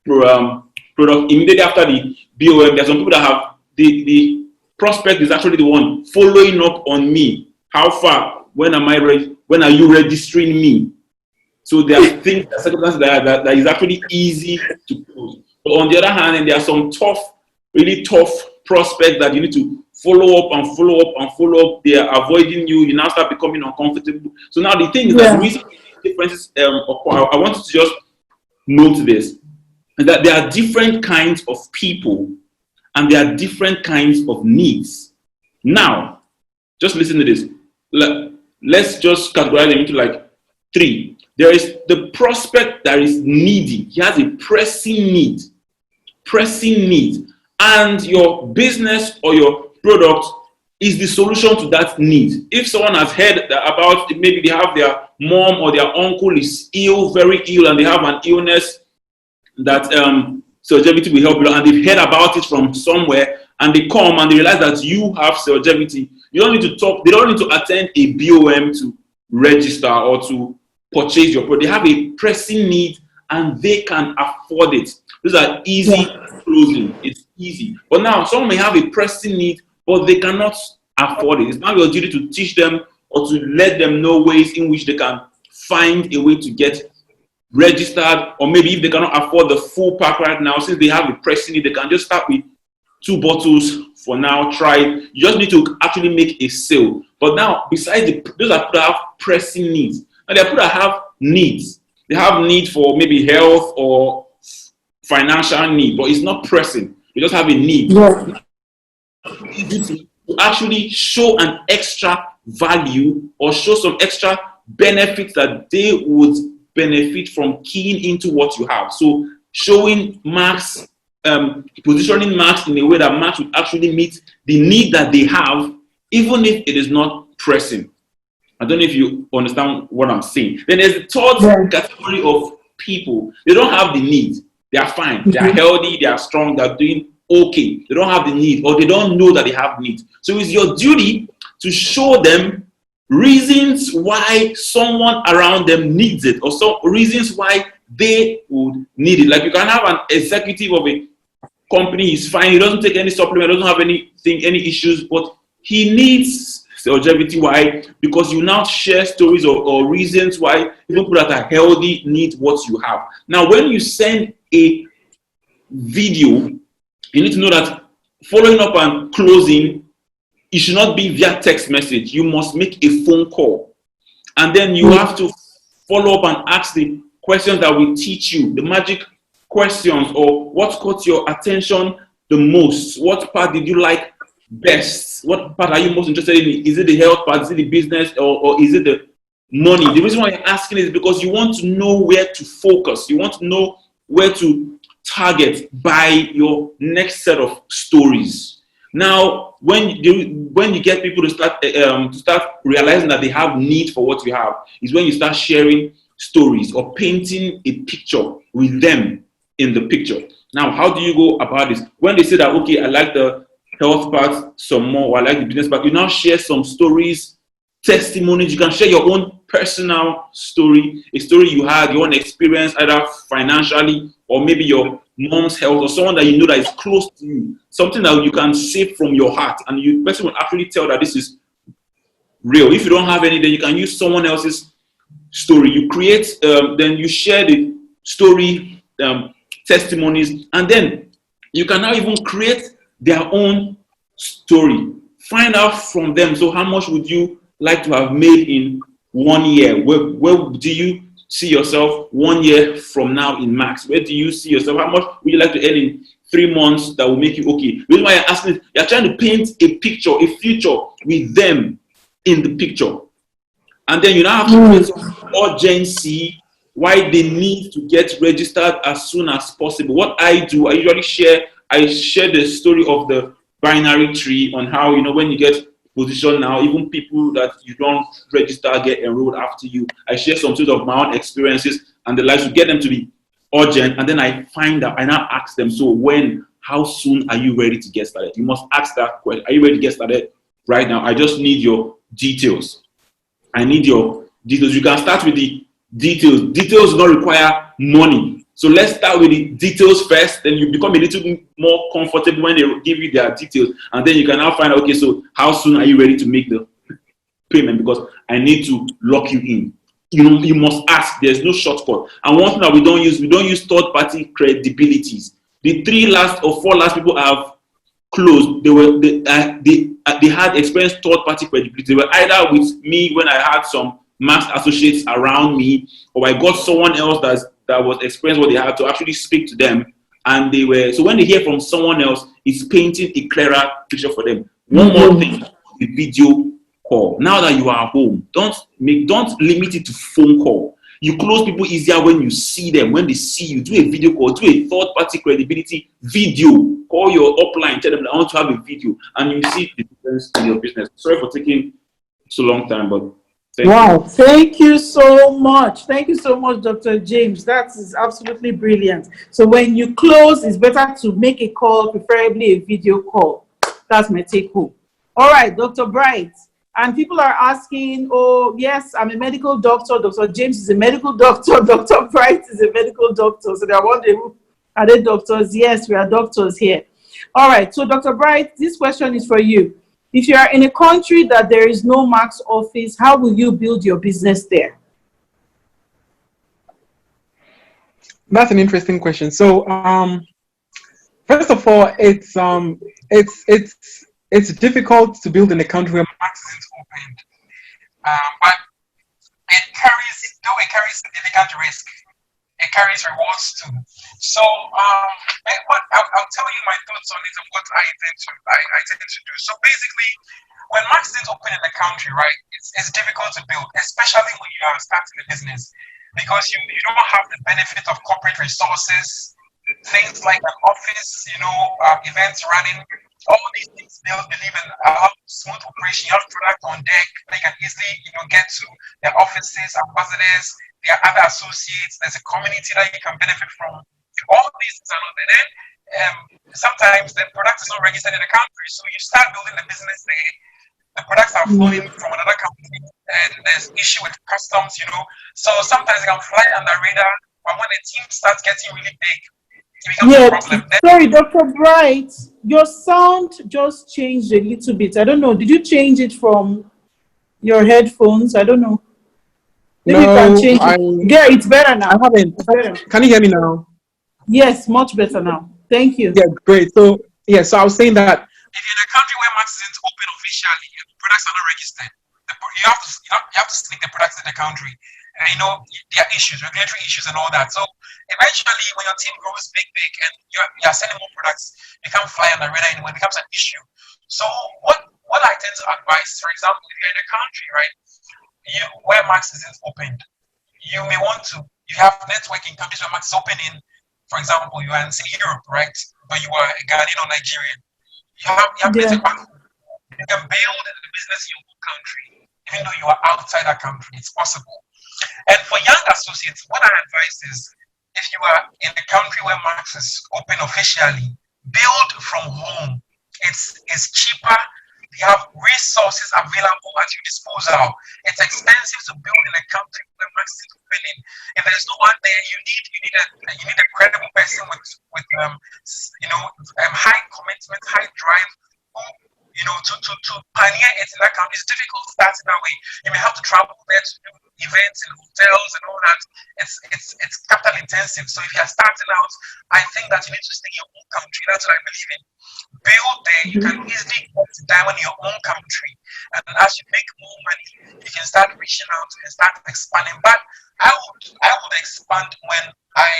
product, immediately after the BOM. There are some people that have the prospect is actually the one following up on me. How far? When am I ready? When are you registering me? So there are things, circumstances that is actually easy to close. But on the other hand, and there are some really tough prospect that you need to follow up and follow up and follow up. They are avoiding you. You now start becoming uncomfortable. So now the thing is that the reason differences occur, I want you to just note this, that there are different kinds of people and there are different kinds of needs. Now, just listen to this. Let's just categorize them into like 3. There is the prospect that is needy. He has a pressing need, and your business or your product is the solution to that need. If someone has heard about, maybe they have their mom or their uncle is ill, very ill, and they have an illness that longevity will help you, and they've heard about it from somewhere, and they come and they realize that you have longevity. You don't need to talk. They don't need to attend a BOM to register or to purchase your product. They have a pressing need and they can afford it. These are easy closing. It's easy. But now someone may have a pressing need, but they cannot afford it. It's now your duty to teach them or to let them know ways in which they can find a way to get registered, or maybe if they cannot afford the full pack right now, since they have a pressing need, they can just start with 2 bottles for now, try it. You just need to actually make a sale. But now, besides those are people that have pressing needs. And there are people that have needs. They have need for maybe health or financial need, but it's not pressing. They just have a need. To actually show an extra value or show some extra benefits that they would benefit from keying into what you have. So showing marks, positioning marks in a way that marks would actually meet the need that they have, even if it is not pressing. I don't know if you understand what I'm saying. Then there's the third category of people. They don't have the need. They are fine. They are healthy. They are strong. They are doing okay. They don't have the need, or they don't know that they have need. So it's your duty to show them reasons why someone around them needs it, or some reasons why they would need it. Like you can have an executive of a company, he's fine, he doesn't take any supplement, doesn't have any issues, but he needs longevity. Why? Because you now share stories or reasons why people that are healthy need what you have. Now, when you send a video, you need to know that following up and closing, it should not be via text message. You must make a phone call. And then you have to follow up and ask the questions that will teach you, the magic questions, or what caught your attention the most? What part did you like best? What part are you most interested in? Is it the health part? Is it the business? Or is it the money? The reason why you're asking is because you want to know where to focus. You want to know where to target by your next set of stories. Now, when you get people to start realizing that they have need for what you have, is when you start sharing stories or painting a picture with them in the picture. Now, how do you go about this? When they say that, okay, I like the health part some more, or I like the business part, you now share some stories, testimonies. You can share your own personal story, a story you had, your own experience, either financially or maybe your mom's health, or someone that you know that is close to you, something that you can say from your heart, and the person will actually tell that this is real. If you don't have any, then you can use someone else's story. You create, then you share the story, testimonies, and then you can now even create their own story. Find out from them. So how much would you like to have made in 1 year? Where do you see yourself 1 year from now in max? Where do you see yourself? How much would you like to earn in 3 months that will make you okay? The reason why you're asking is you're trying to paint a picture, a future with them in the picture. And then you now have to create some urgency why they need to get registered as soon as possible. What I do, I usually share the story of the binary tree on how, when you get position now, even people that you don't register get enrolled after you. I share some sort of my own experiences and the lives to get them to be urgent, and then I now ask them, so how soon are you ready to get started? You must ask that question. Are you ready to get started right now? I just need your details. I need your details. You can start with the details. Details do not require money. So let's start with the details first, then you become a little bit more comfortable when they give you their details. And then you can now find out, okay, so how soon are you ready to make the payment? Because I need to lock you in. You must ask. There's no shortcut. And one thing that we don't use third-party credibilities. The 3 last or 4 last people have closed, they had experienced third-party credibility. They were either with me when I had some Max associates around me, or I got someone else that was experienced what they had to actually speak to them. And they were, so when they hear from someone else, it's painting a clearer picture for them. One more thing, the video call. Now that you are home, don't limit it to phone call. You close people easier when you see them, when they see you. Do a video call, do a third-party credibility video. Call your upline, tell them I want to have a video, and you see the difference in your business. Sorry for taking so long time, but wow, thank you so much. Thank you so much, Dr. James. That is absolutely brilliant. So when you close, it's better to make a call, preferably a video call. That's my take home. All right, Dr. Bright. And people are asking, oh, yes, I'm a medical doctor. Dr. James is a medical doctor. Dr. Bright is a medical doctor. So they're wondering, are they doctors? Yes, we are doctors here. All right, so Dr. Bright, this question is for you. If you are in a country that there is no Max office, how will you build your business there? That's an interesting question. So, first of all, it's difficult to build in a country where Max isn't opened, but it carries significant risk. It carries rewards too. So, I'll tell you my thoughts on it and what I intend to do. So basically, when Max isn't open in the country, right, it's difficult to build, especially when you are starting a business, because you don't have the benefit of corporate resources, things like an office, events running. All these things they believe in smooth operation. You have product on deck. They can easily, get to their offices, ambassadors, their other associates. There's a community that you can benefit from. All these things are not there. Then sometimes the product is not registered in the country, so you start building the business there. The products are flowing from another company, and there's issue with customs. So sometimes they can fly under radar, but when the team starts getting really big, sorry, Dr. Bright, your sound just changed a little bit. I don't know. Did you change it from your headphones? I don't know. Maybe you can change it. Yeah, it's better now. I haven't. Can you hear me now? Yes, much better now. Thank you. Yeah, great. So I was saying that if you're in a country where Max isn't open officially, products are not registered, you have to sneak the products in the country. And there are issues, regulatory issues and all that. So eventually, when your team grows big, and you're selling more products, you can't fly on the radar anymore. It becomes an issue. So what I tend to advise, for example, if you're in a country, right, where Max isn't opened, you may want to, you have networking countries where Max is open in, for example, you are in, say, Europe, right, but you are a Ghanaian or Nigerian. You have network. You can build a business in your own country, even though you are outside that country. It's possible. And for young associates, what I advise is, if you are in a country where Max is open officially, build from home. It's cheaper. You have resources available at your disposal. It's expensive to build in a country where Max is opening. If there's no one there, you need a credible person with high commitment, high drive, to pioneer it in that country. It's difficult to start in that way. You may have to travel there to do events in hotels and all that. It's capital intensive. So if you're starting out, I think that you need to stay in your own country. That's what I believe in. Build there. You can easily get to diamond in your own country, and as you make more money, you can start reaching out and start expanding. But I would expand when I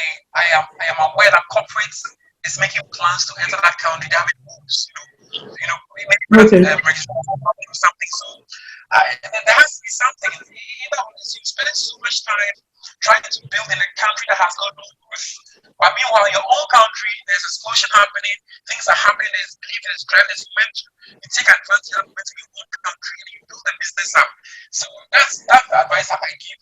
am aware that corporates is making plans to enter that country. They have moves, maybe something. So there has to be something. You spend so much time trying to build in a country that has got no growth. But meanwhile, in your own country, there's explosion happening, things are happening, there's belief, there's drive, there's momentum. You take advantage of momentum in your own country and you build a business up. So that's the advice that I give,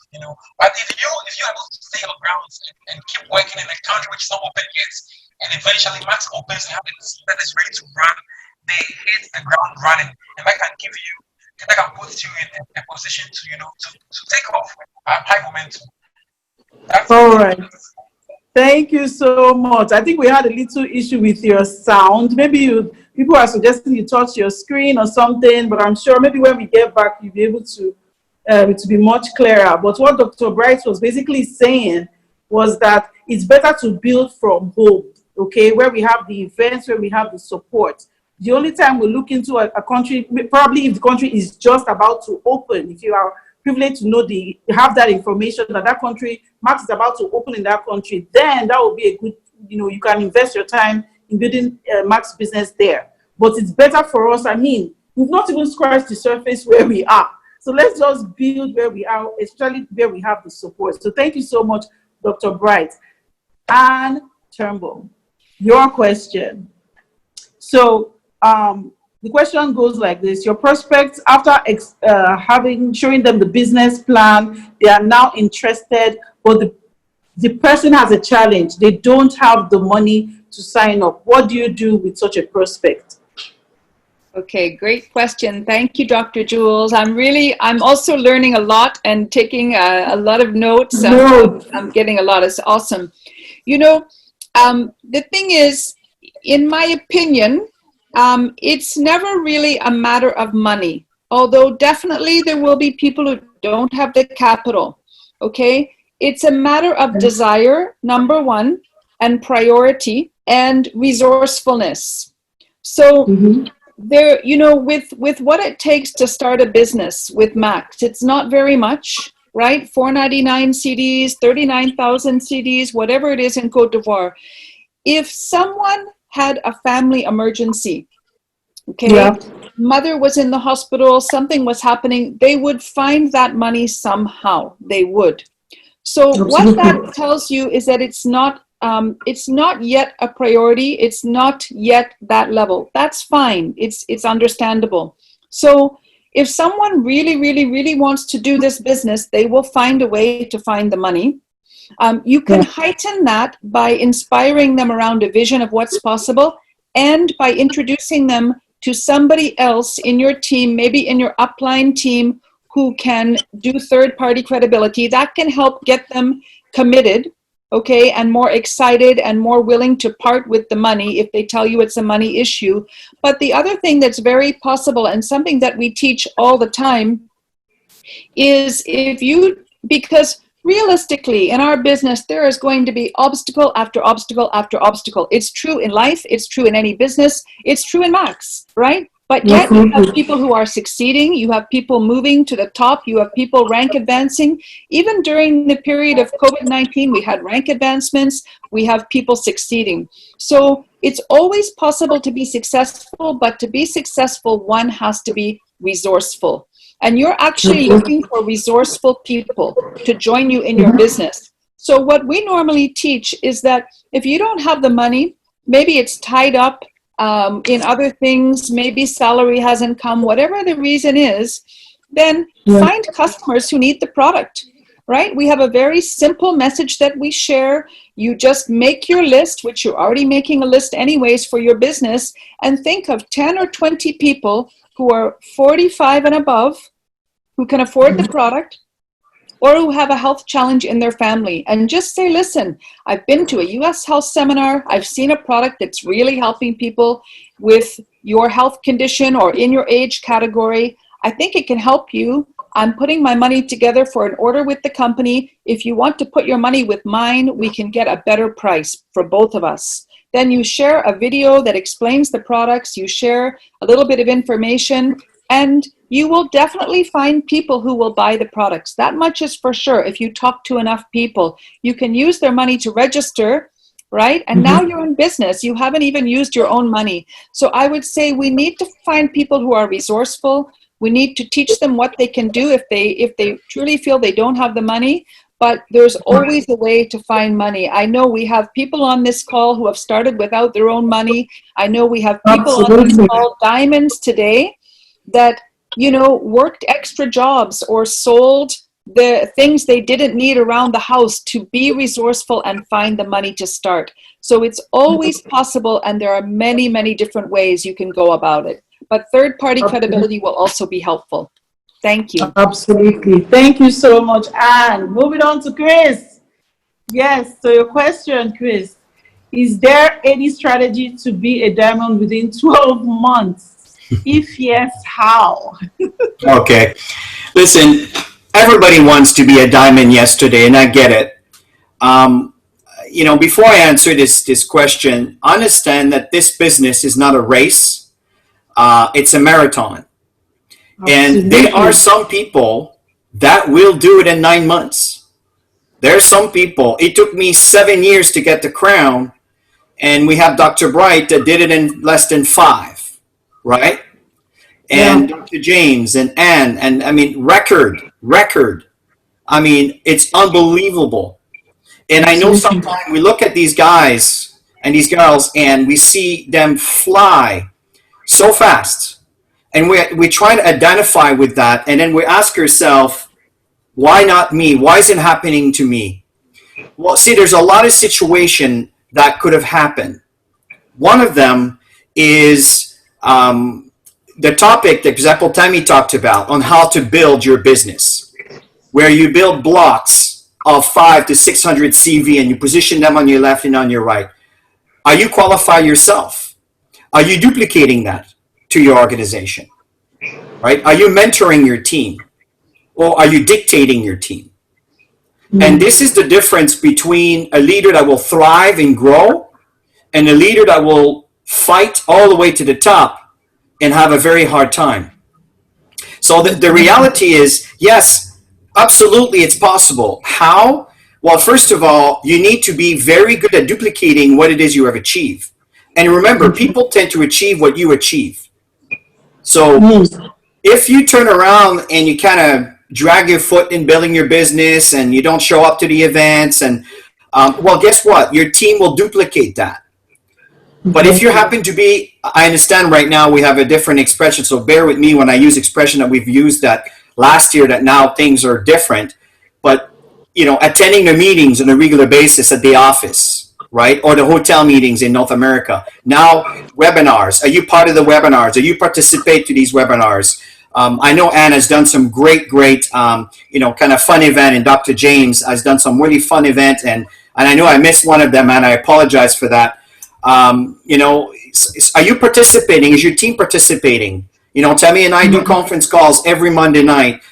But if you're able to stay on ground and keep working in a country which is not open yet, and eventually Max opens and have a team that is ready to run, they hit the ground running, and that can put you in a position to take off with high momentum. That's all right. Thank you so much. I think we had a little issue with your sound. Maybe people are suggesting you touch your screen or something, but I'm sure maybe when we get back, you'll be able to be much clearer. But what Dr. Bright was basically saying was that it's better to build from home, okay, where we have the events, where we have the support. The only time we look into a country, probably if the country is just about to open, if you are privileged to know have that information that country, Max is about to open in that country, then that will be a good, you can invest your time in building Max business there. But it's better for us. I mean, we've not even scratched the surface where we are. So let's just build where we are, especially where we have the support. So thank you so much, Dr. Bright. And Turnbull, your question. So the question goes like this: your prospects, after showing them the business plan, they are now interested, but the person has a challenge. They don't have the money to sign up. What do you do with such a prospect? Okay, great question. Thank you, Dr. Julz. I'm also learning a lot and taking a lot of notes. I'm getting a lot. It's awesome. The thing is, in my opinion, it's never really a matter of money, although definitely there will be people who don't have the capital, okay? It's a matter of desire, number one, and priority and resourcefulness. So there, with what it takes to start a business with Max, it's not very much, right? 499 CDs, 39,000 CDs, whatever it is in Cote d'Ivoire. If someone had a family emergency, okay, mother was in the hospital, something was happening, they would find that money somehow. They would. So what that tells you is that it's not yet a priority. It's not yet that level. That's fine. It's understandable. So if someone really, really, really wants to do this business, they will find a way to find the money. You can heighten that by inspiring them around a vision of what's possible and by introducing them to somebody else in your team, maybe in your upline team, who can do third-party credibility. That can help get them committed, okay, and more excited and more willing to part with the money if they tell you it's a money issue. But the other thing that's very possible and something that we teach all the time is because realistically, in our business, there is going to be obstacle after obstacle after obstacle. It's true in life. It's true in any business. It's true in Max, right? But yet you have people who are succeeding. You have people moving to the top. You have people rank advancing. Even during the period of COVID-19, we had rank advancements. We have people succeeding. So it's always possible to be successful, but to be successful, one has to be resourceful. And you're actually looking for resourceful people to join you in your business. So what we normally teach is that if you don't have the money, maybe it's tied up in other things, maybe salary hasn't come, whatever the reason is, then find customers who need the product, right? We have a very simple message that we share. You just make your list, which you're already making a list anyways for your business, and think of 10 or 20 people who are 45 and above, who can afford the product, or who have a health challenge in their family. And just say, listen, I've been to a US health seminar. I've seen a product that's really helping people with your health condition or in your age category. I think it can help you. I'm putting my money together for an order with the company. If you want to put your money with mine, we can get a better price for both of us. Then you share a video that explains the products. You share a little bit of information, and you will definitely find people who will buy the products. That much is for sure. If you talk to enough people, you can use their money to register, right? And now you're in business. You haven't even used your own money. So I would say we need to find people who are resourceful. We need to teach them what they can do if they truly feel they don't have the money. But there's always a way to find money. I know we have people on this call who have started without their own money. I know we have people on this call, diamonds today, that worked extra jobs or sold the things they didn't need around the house to be resourceful and find the money to start. So it's always possible, and there are many, many different ways you can go about it. But third-party credibility will also be helpful. Thank you. Absolutely. Thank you so much, Anne. Moving on to Chris. Yes, so your question, Chris. Is there any strategy to be a diamond within 12 months? If yes, how? Okay. Listen, everybody wants to be a diamond yesterday, and I get it. Before I answer this question, understand that this business is not a race. it's a marathon. And there are some people that will do it in 9 months. There's some people, it took me 7 years to get the crown, and we have Dr. Bright that did it in less than 5, right? And Dr. James and Ann, and I mean, record. I mean, it's unbelievable. And I know sometimes we look at these guys and these girls and we see them fly so fast. And we try to identify with that, and then we ask ourselves, why not me? Why is it happening to me? Well, see, there's a lot of situation that could have happened. One of them is the topic that, for example, Tammy talked about on how to build your business, where you build blocks of 500 to 600 CV and you position them on your left and on your right. Are you qualified yourself? Are you duplicating that to your organization, right? Are you mentoring your team, or are you dictating your team? And this is the difference between a leader that will thrive and grow and a leader that will fight all the way to the top and have a very hard time. So the reality is, yes, absolutely, it's possible. How? Well, first of all, you need to be very good at duplicating what it is you have achieved. And remember, people tend to achieve what you achieve. So if you turn around and you kind of drag your foot in building your business and you don't show up to the events, and well, guess what? Your team will duplicate that. But if you happen to be, I understand right now we have a different expression, so bear with me when I use expression that we've used that last year, that now things are different. But, you know, attending the meetings on a regular basis at the office, right? Or the hotel meetings in North America. Now, webinars. Are you part of the webinars? Are you participate to these webinars? I know Anne has done some great, you know, kind of fun event, and Dr. James has done some really fun event, and I know I missed one of them, and I apologize for that. You know, are you participating? Is your team participating? You know, Tammy and I do conference calls every Monday night.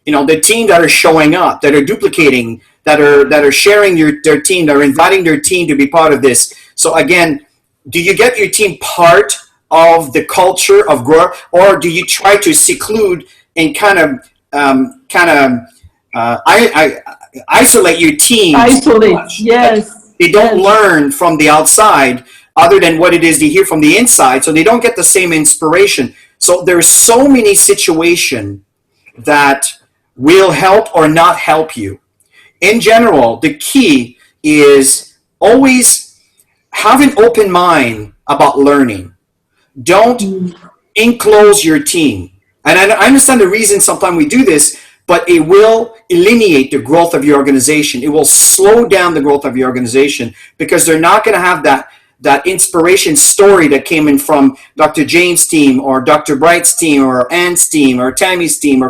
You know, the team that are showing up, that are duplicating, that are sharing their team, that are inviting their team to be part of this. So again, do you get your team part of the culture of growth, or do you try to seclude and kind of isolate your team? Isolate, yes. They don't learn from the outside other than what it is they hear from the inside, so they don't get the same inspiration. So there's so many situations that will help or not help you. In general, the key is always have an open mind about learning. Don't enclose your team. And I understand the reason sometimes we do this, but it will eliminate the growth of your organization. It will slow down the growth of your organization because they're not going to have that inspiration story that came in from Dr. James' team or Dr. Bright's team or Ann's team or Tammy's team.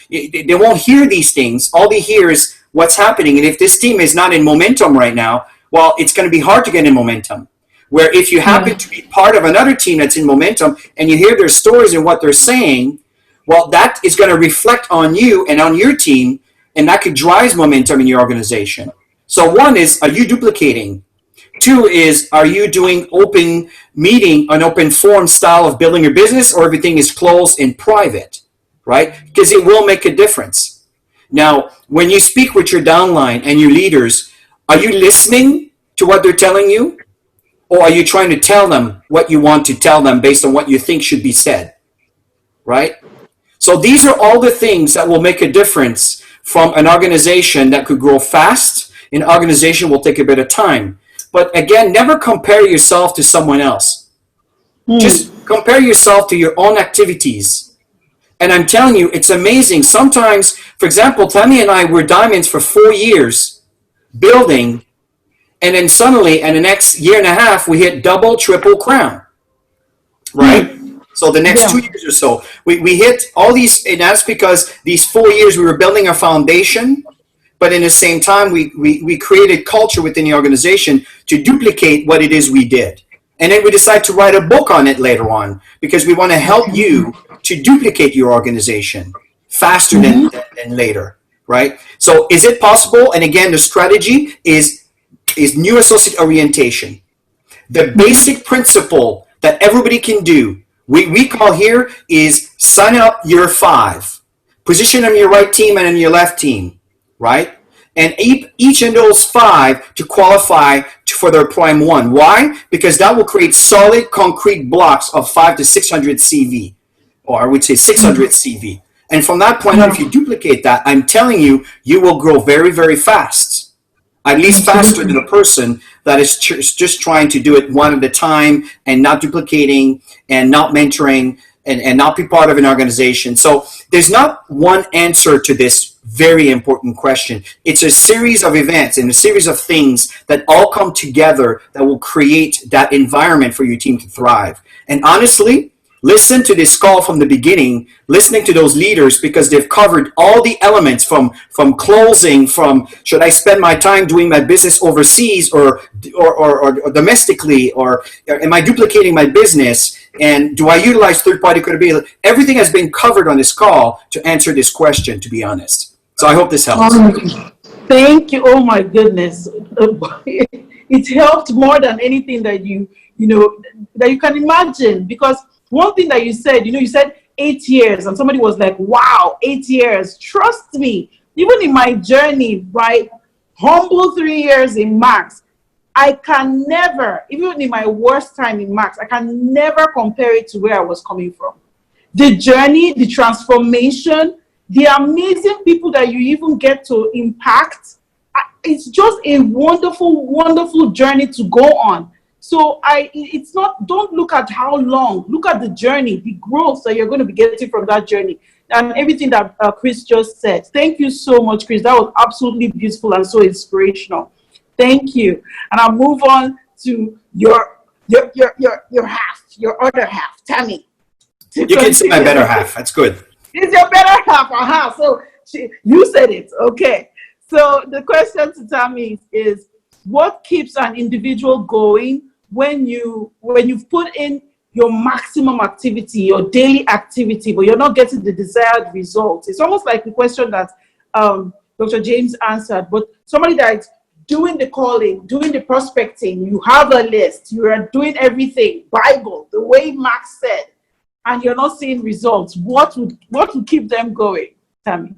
They won't hear these things. All they hear is what's happening. And if this team is not in momentum right now, well, it's going to be hard to get in momentum. Where if you happen to be part of another team that's in momentum and you hear their stories and what they're saying, well, that is going to reflect on you and on your team, and that could drive momentum in your organization. So one is, are you duplicating? Two is, are you doing open meeting, an open forum style of building your business, or everything is closed and private, right? Because it will make a difference. Now, when you speak with your downline and your leaders, are you listening to what they're telling you? Or are you trying to tell them what you want to tell them based on what you think should be said, right? So these are all the things that will make a difference from an organization that could grow fast. An organization will take a bit of time. But again, never compare yourself to someone else. Just compare yourself to your own activities. And I'm telling you, it's amazing. Sometimes, for example, Tammy and I were diamonds for 4 years building, and then suddenly, in the next year and a half, we hit double, triple crown, right? So the next 2 years or so, we hit all these, and that's because these 4 years we were building a foundation, but in the same time, we created culture within the organization to duplicate what it is we did. And then we decided to write a book on it later on because we want to help you to duplicate your organization faster than later, right? So is it possible? And again, the strategy is new associate orientation. The basic principle that everybody can do We call here is sign up your 5. Position on your right team and on your left team, right? And each of those 5 to qualify for their prime 1. Why? Because that will create solid concrete blocks of 5 to 600 CV, or I would say 600 CV. And from that point on, if you duplicate that, I'm telling you, you will grow very, very fast. At least faster than a person that is just trying to do it one at a time and not duplicating and not mentoring and not be part of an organization. So there's not one answer to this very important question. It's a series of events and a series of things that all come together that will create that environment for your team to thrive. And honestly, listen to this call from the beginning, listening to those leaders, because they've covered all the elements from closing, from should I spend my time doing my business overseas or domestically, or am I duplicating my business, and do I utilize third-party credibility? Everything has been covered on this call to answer this question, to be honest. So I hope this helps. Thank you. Oh my goodness. It helped more than anything that you can imagine, because one thing that you said 8 years, and somebody was like, wow, 8 years. Trust me, even in my journey, right, humble 3 years in Max, I can never, even in my worst time in Max, I can never compare it to where I was coming from. The journey, the transformation, the amazing people that you even get to impact, it's just a wonderful, wonderful journey to go on. So it's not, don't look at how long, look at the journey, the growth that you're going to be getting from that journey, and everything that Chris just said. Thank you so much, Chris. That was absolutely beautiful and so inspirational. Thank you. And I'll move on to your half, your other half, Tammy. You can say my better half. That's good. It's your better half. So you said it. Okay. So the question to Tammy is, what keeps an individual going when you've put in your maximum activity, your daily activity, but you're not getting the desired results? It's almost like the question that Dr. James answered, but somebody that's doing the calling, doing the prospecting, you have a list, you are doing everything, Bible, the way Max said, and you're not seeing results. What would keep them going, Tammy?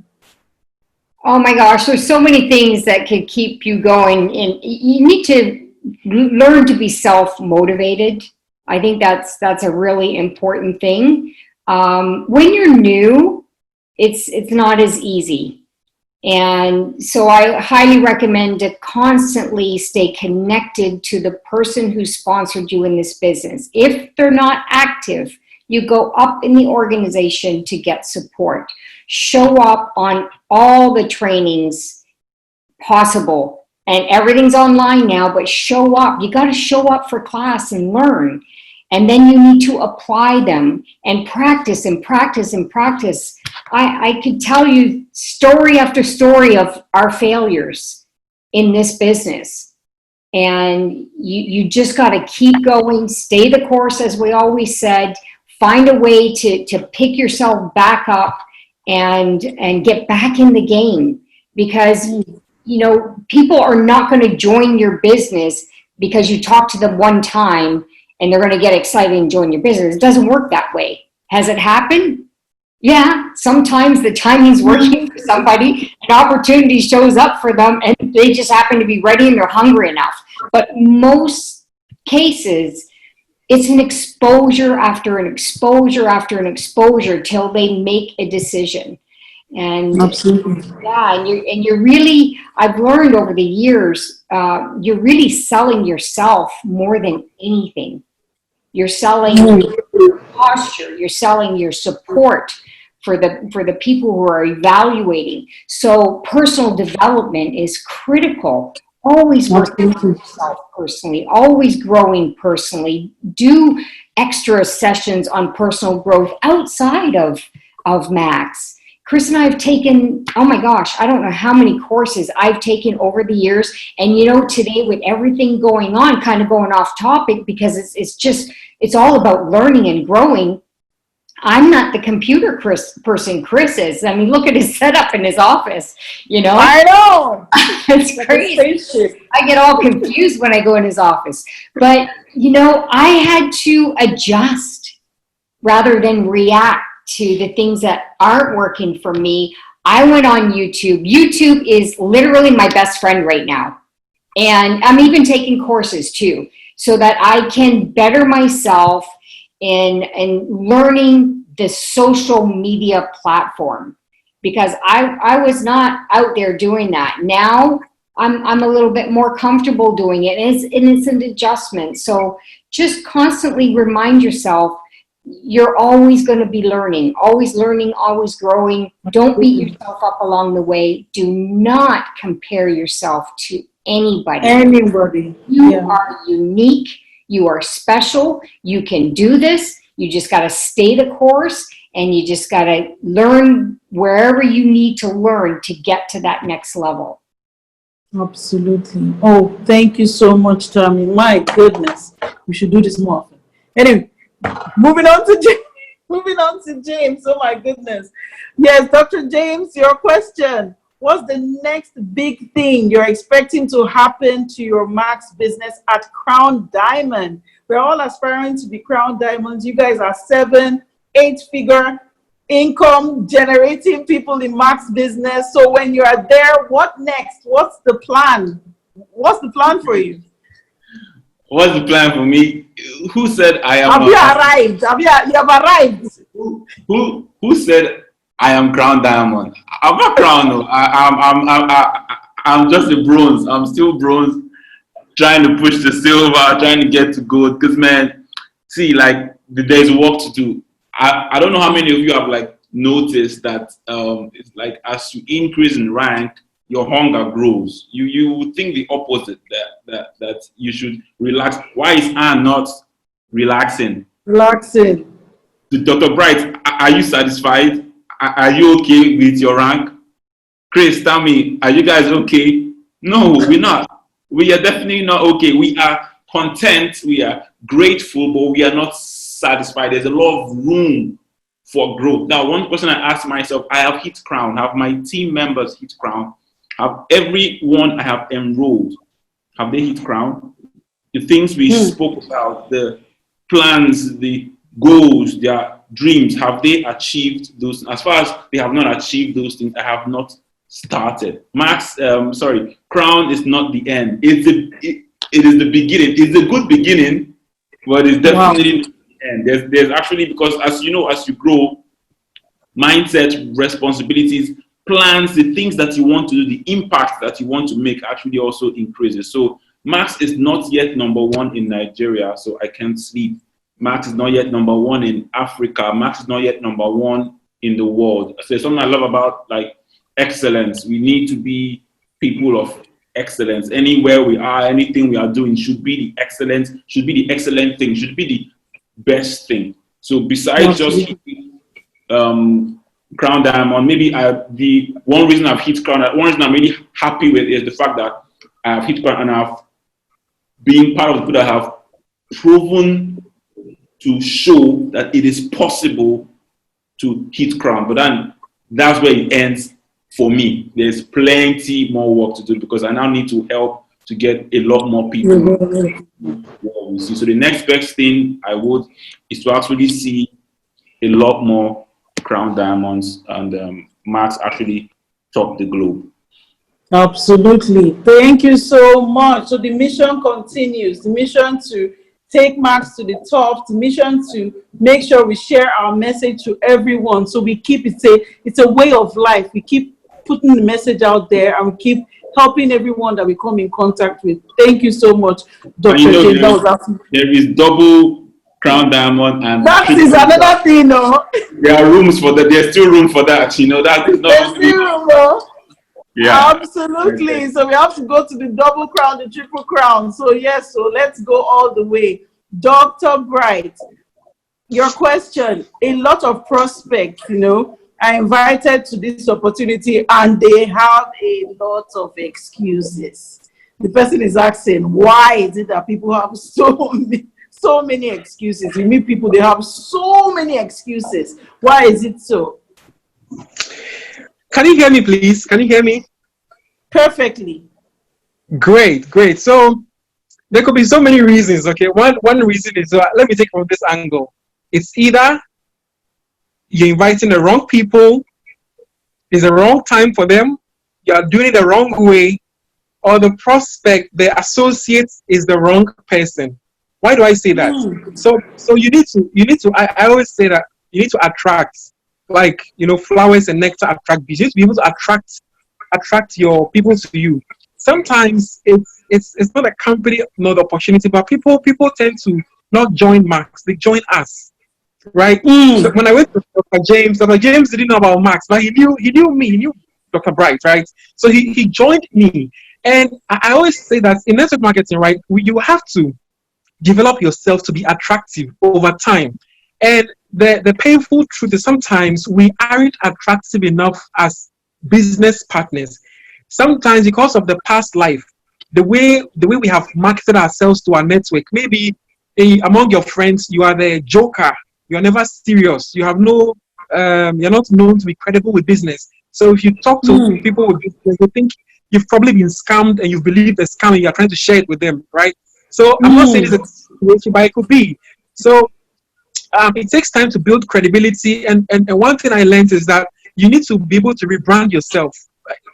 Oh my gosh, there's so many things that could keep you going, and you need to learn to be self-motivated. I think that's a really important thing. When you're new, it's not as easy. And so I highly recommend to constantly stay connected to the person who sponsored you in this business. If they're not active, you go up in the organization to get support. Show up on all the trainings possible. And everything's online now, but show up. You got to show up for class and learn. And then you need to apply them and practice and practice and practice. I could tell you story after story of our failures in this business. And you just got to keep going, stay the course, as we always said, find a way to pick yourself back up and get back in the game. Because, people are not going to join your business because you talk to them one time and they're going to get excited and join your business. It doesn't work that way. Has it happened? Yeah, sometimes the timing's working for somebody, an opportunity shows up for them and they just happen to be ready and they're hungry enough. But most cases, it's an exposure after an exposure after an exposure till they make a decision. And absolutely. Yeah, and you're really, I've learned over the years, you're really selling yourself more than anything. You're selling your posture, you're selling your support for the people who are evaluating. So personal development is critical. Always working on yourself personally, always growing personally. Do extra sessions on personal growth outside of Max. Chris and I have taken, oh my gosh, I don't know how many courses I've taken over the years. And today with everything going on, kind of going off topic because it's all about learning and growing. I'm not the computer person Chris is. I mean, look at his setup in his office, I know. It's crazy. I get all confused when I go in his office. But, I had to adjust rather than react to the things that aren't working for me, I went on YouTube. YouTube is literally my best friend right now. And I'm even taking courses too, so that I can better myself in learning the social media platform, because I was not out there doing that. Now I'm a little bit more comfortable doing it, and it's an adjustment. So just constantly remind yourself, you're always going to be learning, always growing. Don't beat yourself up along the way. Do not compare yourself to anybody. You are unique. You are special. You can do this. You just got to stay the course, and you just got to learn wherever you need to learn to get to that next level. Absolutely. Oh, thank you so much, Tammy. My goodness, we should do this more often. Anyway, moving on to James. Oh my goodness. Yes, Dr. James, your question. What's the next big thing you're expecting to happen to your Max business at Crown Diamond? We're all aspiring to be Crown Diamonds. You guys are 7, 8-figure income generating people in Max business. So when you are there, what next? What's the plan? What's the plan for you? What's the plan for me? Who said I am? Have you arrived? You have arrived. Who said I am Crown Diamond? I'm not Crown. No. I'm just a bronze. I'm still bronze, trying to push the silver, trying to get to gold. Because man, see, like there's work to do. I don't know how many of you have like noticed that it's like as you increase in rank, your hunger grows. You would think the opposite, that you should relax. Why is Anne not relaxing? Relaxing. Dr. Bright, are you satisfied? Are you okay with your rank? Chris, Tammy, are you guys okay? No, we're not. We are definitely not okay. We are content, we are grateful, but we are not satisfied. There's a lot of room for growth. Now, one question I asked myself, I have hit Crown, have my team members hit Crown? Have everyone I have enrolled, have they hit Crown? The things we spoke about, the plans, the goals, their dreams, have they achieved those? As far as they have not achieved those things, I have not started. Crown is not the end. It is the beginning. It's a good beginning, but it's definitely not the end. There's actually, because as you know, as you grow, mindset, responsibilities, plans, the things that you want to do, the impact that you want to make actually also increases. So Max is not yet number 1 in Nigeria, so I can't sleep. Max is not yet number 1 in Africa. Max is not yet number 1 in the world. So something I love about like excellence. We need to be people of excellence. Anywhere we are, anything we are doing should be the excellence, should be the excellent thing, should be the best thing. So besides just Crown Diamond, maybe the one reason I've hit Crown, one reason I'm really happy with is the fact that I have hit Crown and I've been part of the people that have proven to show that it is possible to hit Crown. But then that's where it ends for me. There's plenty more work to do because I now need to help to get a lot more people. So the next best thing I would is to actually see a lot more Crown Diamonds and Max actually top the globe. Absolutely. Thank you so much. So the mission continues. The mission to take Max to the top, the mission to make sure we share our message to everyone. So we keep it's a way of life. We keep putting the message out there and we keep helping everyone that we come in contact with. Thank you so much, Dr. J. There is double Crown Diamond and that is another thing, no? There are rooms for that. There's still room for that. You know, that is not. There's still room, no? Yeah. Absolutely. Okay. So we have to go to the double crown, the triple crown. So yes, so let's go all the way. Dr. Bright, your question, a lot of prospects, are invited to this opportunity and they have a lot of excuses. The person is asking, why is it that people have so many excuses? You meet people, they have so many excuses. Why is it so? Can you hear me, please? Can you hear me? Perfectly. Great. So there could be so many reasons. Okay, one reason is let me take from this angle. It's either you're inviting the wrong people, it's the wrong time for them, you're doing it the wrong way, or the prospect, the associate is the wrong person. Why do I say that? So you need to, I always say that you need to attract, like, flowers and nectar attract bees. You need to be able to attract your people to you. Sometimes it's not a company, not the opportunity, but people tend to not join Max, they join us. Right? So when I went to Dr. James didn't know about Max, but he knew me, he knew Dr. Bright, right? So he joined me. And I always say that in network marketing, right, you have to develop yourself to be attractive over time. And the painful truth is sometimes we aren't attractive enough as business partners. Sometimes because of the past life, the way we have marketed ourselves to our network, maybe among your friends, you are the joker. You're never serious. You have no, you're not known to be credible with business. So if you talk to people with business, they think you've probably been scammed and you believe the scam and you're trying to share it with them, right? So I'm not saying it's a situation, but it could be. So it takes time to build credibility. And one thing I learned is that you need to be able to rebrand yourself.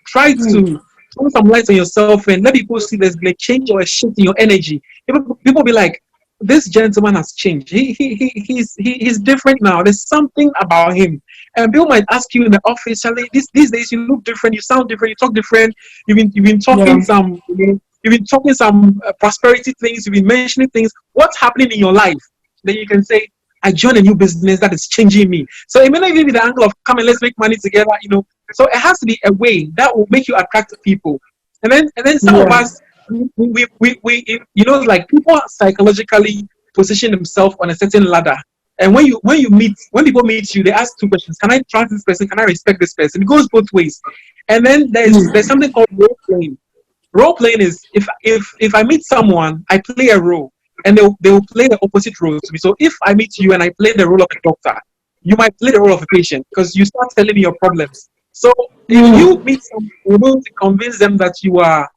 Try to throw some light on yourself and let people see there's a change or a shift in your energy. People be like, this gentleman has changed. He's different now. There's something about him. And people might ask you in the office, Charlie, these days you look different, you sound different, you talk different. You've been talking some prosperity things. You've been mentioning things. What's happening in your life? Then you can say, I joined a new business that is changing me. So it may not even be the angle of come and let's make money together. So it has to be a way that will make you attract people. And then some of us. We like people psychologically position themselves on a certain ladder, and when people meet you, they ask two questions: can I trust this person? Can I respect this person? It goes both ways. And then there's something called role playing. Role playing is if I meet someone, I play a role, and they will play the opposite role to me. So if I meet you and I play the role of a doctor, you might play the role of a patient because you start telling me your problems. So if you meet someone, you're able to convince them that you are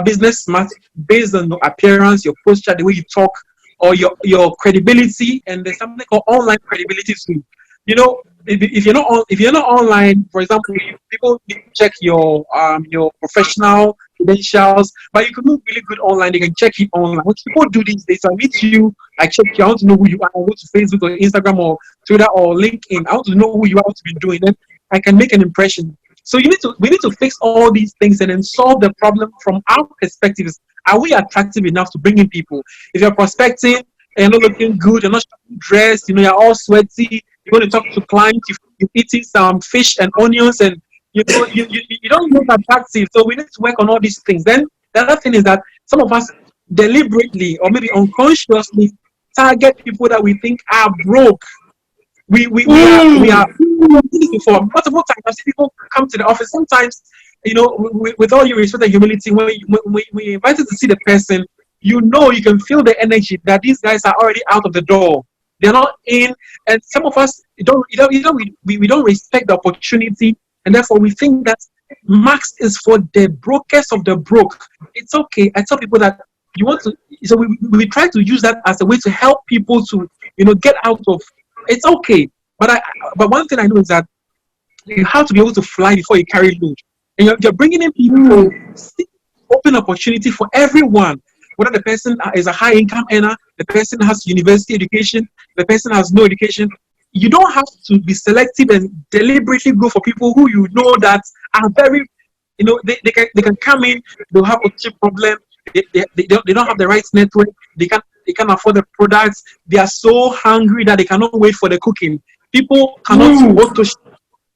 business smart based on your appearance, your posture, the way you talk, or your credibility. And there's something called online credibility too. If you're not online, for example, people check your professional credentials, but you can look really good online. They can check it online. What people do these days, I meet you, I check you, I want to know who you are. I go to Facebook or Instagram or Twitter or LinkedIn. I want to know who you are, what you've been doing. Then I can make an impression. So we need to fix all these things and then solve the problem from our perspectives. Are we attractive enough to bring in people? If you're prospecting and you're not looking good, you're not dressed, you're all sweaty, you're going to talk to clients, you're eating some fish and onions, and you don't look attractive. So we need to work on all these things. Then the other thing is that some of us deliberately or maybe unconsciously target people that we think are broke. We are before multiple times. I see people come to the office. Sometimes, with all your respect and humility, when we invited to see the person, you can feel the energy that these guys are already out of the door. They're not in, and some of us we don't respect the opportunity, and therefore we think that Max is for the brokest of the broke. It's okay. I tell people that you want to, so we try to use that as a way to help people to get out of. It's okay, but one thing I know is that you have to be able to fly before you carry load, and you're bringing in people, open opportunity for everyone. Whether the person is a high income earner, the person has university education, the person has no education, you don't have to be selective and deliberately go for people who that are very, they can come in, they'll have a cheap problem, they don't have the right network, they can't afford the products, they are so hungry that they cannot wait for the cooking. People cannot work to,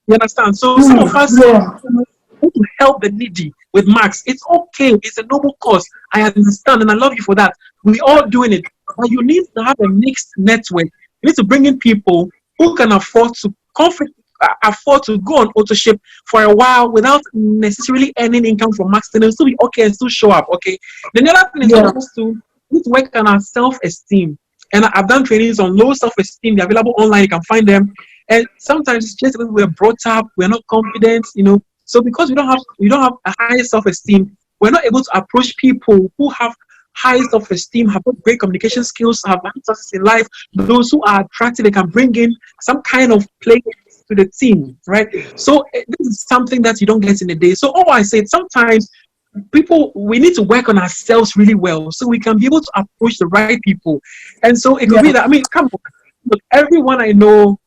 you understand? So some of us want to help the needy with Max. It's okay, it's a noble cause. I understand and I love you for that. We're all doing it. But you need to have a mixed network. You need to bring in people who can afford to go on autoship for a while without necessarily earning income from Max, and still be okay and still show up. Okay. Then the other thing is we need to work on our self-esteem. And I've done trainings on low self-esteem. They're available online. You can find them. And sometimes it's just because we're brought up, we're not confident, So because we don't have a high self-esteem, we're not able to approach people who have high self-esteem, have got great communication skills, have success in life, those who are attractive, they can bring in some kind of play to the team, right? So this is something that you don't get in a day. So I said, sometimes we need to work on ourselves really well so we can be able to approach the right people. And so it could be that, come on, look, everyone I know,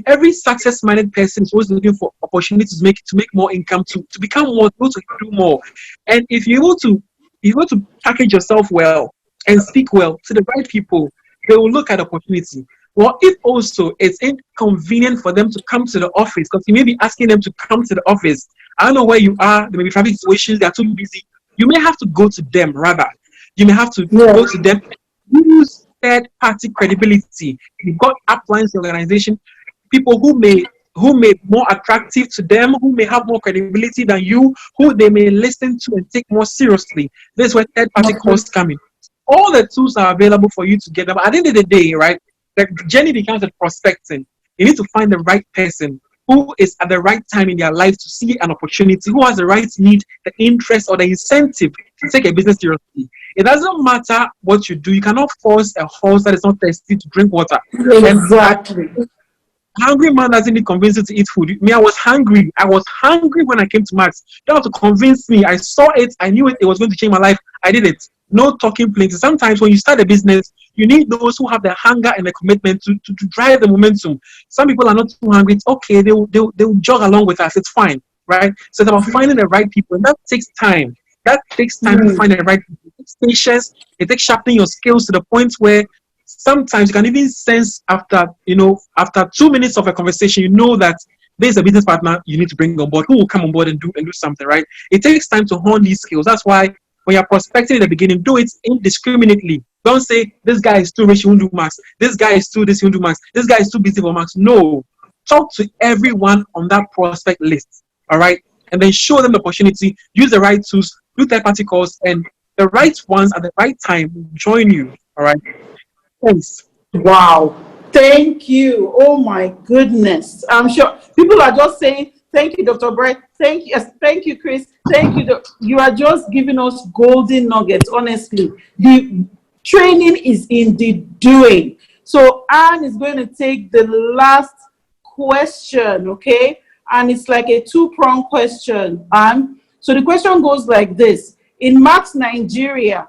every success-minded person is always looking for opportunities to make more income, to become more, to do more. And if you're able to package yourself well and speak well to the right people, they will look at opportunity. Well, if also it's inconvenient for them to come to the office, because you may be asking them to come to the office. I don't know where you are. There may be traffic situations. They are too busy. You may have to go to them, rather. You may have to go to them. Use third-party credibility. You've got uplines in the organization, people who may more attractive to them, who may have more credibility than you, who they may listen to and take more seriously. This is where third-party costs come in. All the tools are available for you to get them. At the end of the day, right, the journey becomes a prospecting. You need to find the right person who is at the right time in their life to see an opportunity, who has the right need, the interest, or the incentive to take a business seriously. It doesn't matter what you do. You cannot force a horse that is not thirsty to drink water. Exactly. Hungry man doesn't need convincing to eat food. Me, I was hungry. I was hungry when I came to Max. You don't have to convince me. I saw it. I knew it was going to change my life. I did it. No talking plenty. Sometimes when you start a business, you need those who have the hunger and the commitment to drive the momentum. Some people are not too hungry. It's okay. They'll jog along with us. It's fine, right? So it's about finding the right people, and that takes time. That takes time to find the right people. It takes patience. It takes sharpening your skills to the point where sometimes you can even sense after 2 minutes of a conversation, you know that there's a business partner you need to bring on board who will come on board and do something, right? It takes time to hone these skills. That's why when you're prospecting in the beginning, do it indiscriminately. Don't say, this guy is too rich, he won't do Max. This guy is too this, he won't do Max. This guy is too busy for Max. No. Talk to everyone on that prospect list, all right? And then show them the opportunity. Use the right tools, do third-party calls, and the right ones at the right time will join you, all right? Thanks. Wow. Thank you. Oh my goodness. I'm sure people are just saying, thank you, Dr. Brett. Thank you. Yes, thank you, Chris. Thank you. You are just giving us golden nuggets, honestly. The training is in the doing. So Anne is going to take the last question, okay? And it's like a two-pronged question, Anne. So the question goes like this. In Max Nigeria,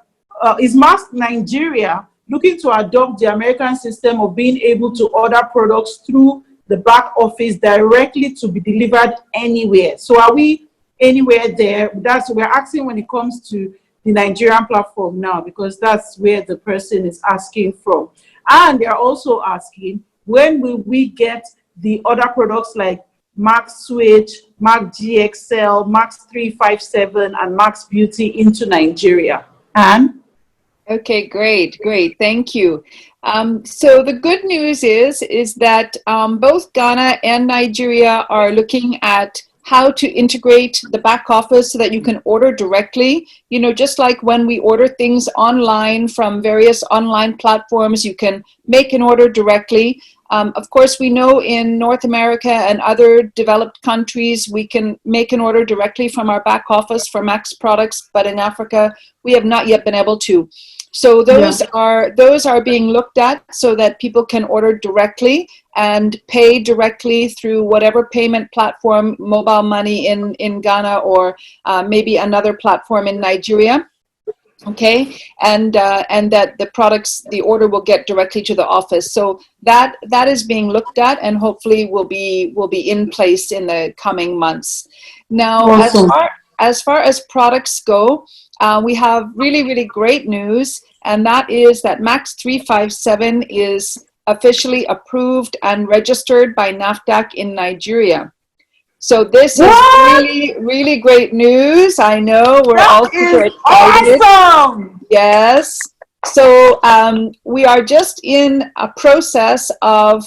is Max Nigeria looking to adopt the American system of being able to order products through the back office directly to be delivered anywhere? So are we anywhere there? We're asking when it comes to the Nigerian platform now, because that's where the person is asking from. And they're also asking, when will we get the other products like Max Switch, Max GXL, Max 357, and Max Beauty into Nigeria? And okay, great. Thank you. So the good news is that both Ghana and Nigeria are looking at how to integrate the back office so that you can order directly. You know, just like when we order things online from various online platforms, you can make an order directly. Of course, we know in North America and other developed countries, we can make an order directly from our back office for Max products, but in Africa, we have not yet been able to. So those are being looked at so that people can order directly and pay directly through whatever payment platform, mobile money in Ghana or maybe another platform in Nigeria. Okay, and that the products, the order will get directly to the office. So that is being looked at, and hopefully will be in place in the coming months. Now, awesome. as far as products go, we have really great news, and that is that Max 357 is officially approved and registered by Nasdaq in Nigeria. So this is really great news. I know we're all super excited. Awesome. Yes. So we are just in a process of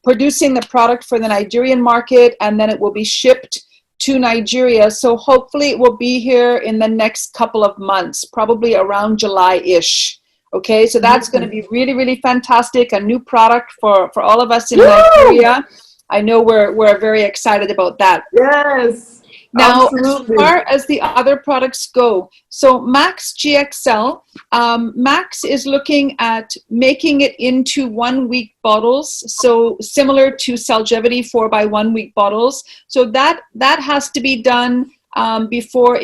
producing the product for the Nigerian market, and then it will be shipped to Nigeria. So hopefully it will be here in the next couple of months, probably around July-ish. Okay, so that's going to be really fantastic. A new product for all of us in Nigeria. I know we're very excited about that. Yes. Now, Absolutely. as far as the other products go, so Max GXL, Max is looking at making it into 1 week bottles, so similar to Celgevity 4x1 week bottles. So that has to be done before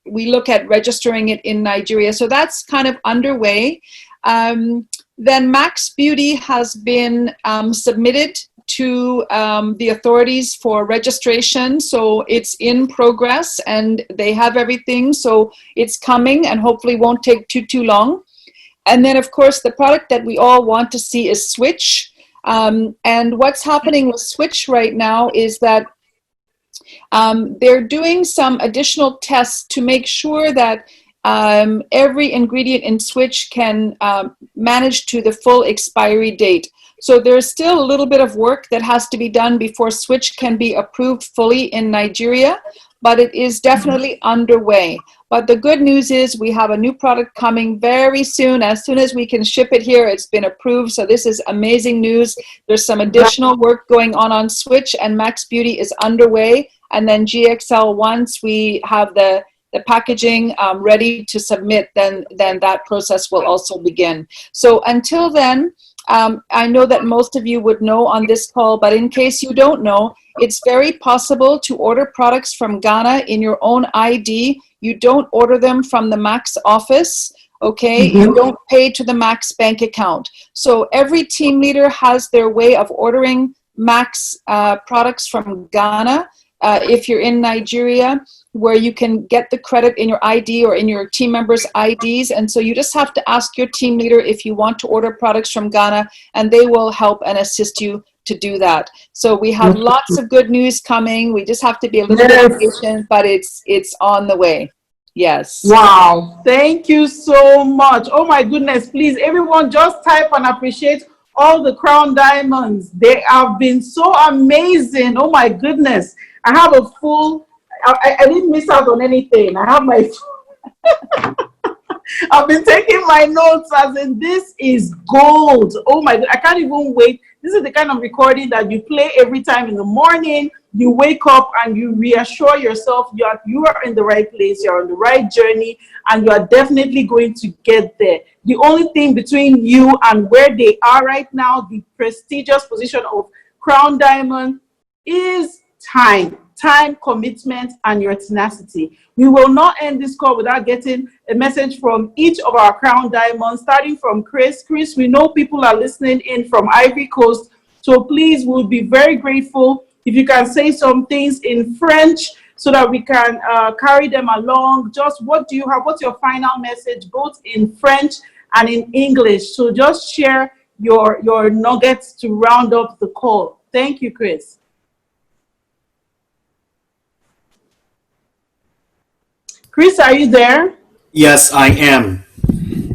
we look at registering it in Nigeria. So that's kind of underway. Then Max Beauty has been submitted to the authorities for registration. So it's in progress and they have everything. So it's coming and hopefully won't take too long. And then of course, the product that we all want to see is Switch. And what's happening with Switch right now is that they're doing some additional tests to make sure that every ingredient in Switch can manage to the full expiry date. So there's still a little bit of work that has to be done before Switch can be approved fully in Nigeria, but it is definitely underway. But the good news is we have a new product coming very soon. As soon as we can ship it here, it's been approved. So this is amazing news. There's some additional work going on Switch, and Max Beauty is underway. And then GXL, once we have the packaging ready to submit, then that process will also begin. So until then, I know that most of you would know on this call, but in case you don't know, it's very possible to order products from Ghana in your own ID. You don't order them from the Max office, okay? You don't pay to the Max bank account. So every team leader has their way of ordering Max products from Ghana. If you're in Nigeria, where you can get the credit in your ID or in your team members' IDs. And so you just have to ask your team leader if you want to order products from Ghana, and they will help and assist you to do that. So we have lots of good news coming. We just have to be a little bit patient, but it's on the way. Yes. Wow. Thank you so much. Oh my goodness. Please, everyone, just type and appreciate all the Crown Diamonds. They have been so amazing. Oh my goodness. I have a full, I didn't miss out on anything. I have my, I've been taking my notes as in this is gold. Oh my God, I can't even wait. This is the kind of recording that you play every time in the morning. You wake up and you reassure yourself you are in the right place, you're on the right journey, and you are definitely going to get there. The only thing between you and where they are right now, the prestigious position of Crown Diamond, is time, commitment, and your tenacity. We will not end this call without getting a message from each of our Crown Diamonds, starting from Chris. Chris, we know people are listening in from Ivory Coast, so please, we'll be very grateful if you can say some things in French so that we can carry them along. Just what do you have? What's your final message, both in French and in English? So just share your nuggets to round up the call. Thank you, Chris. Chris, are you there? Yes, I am.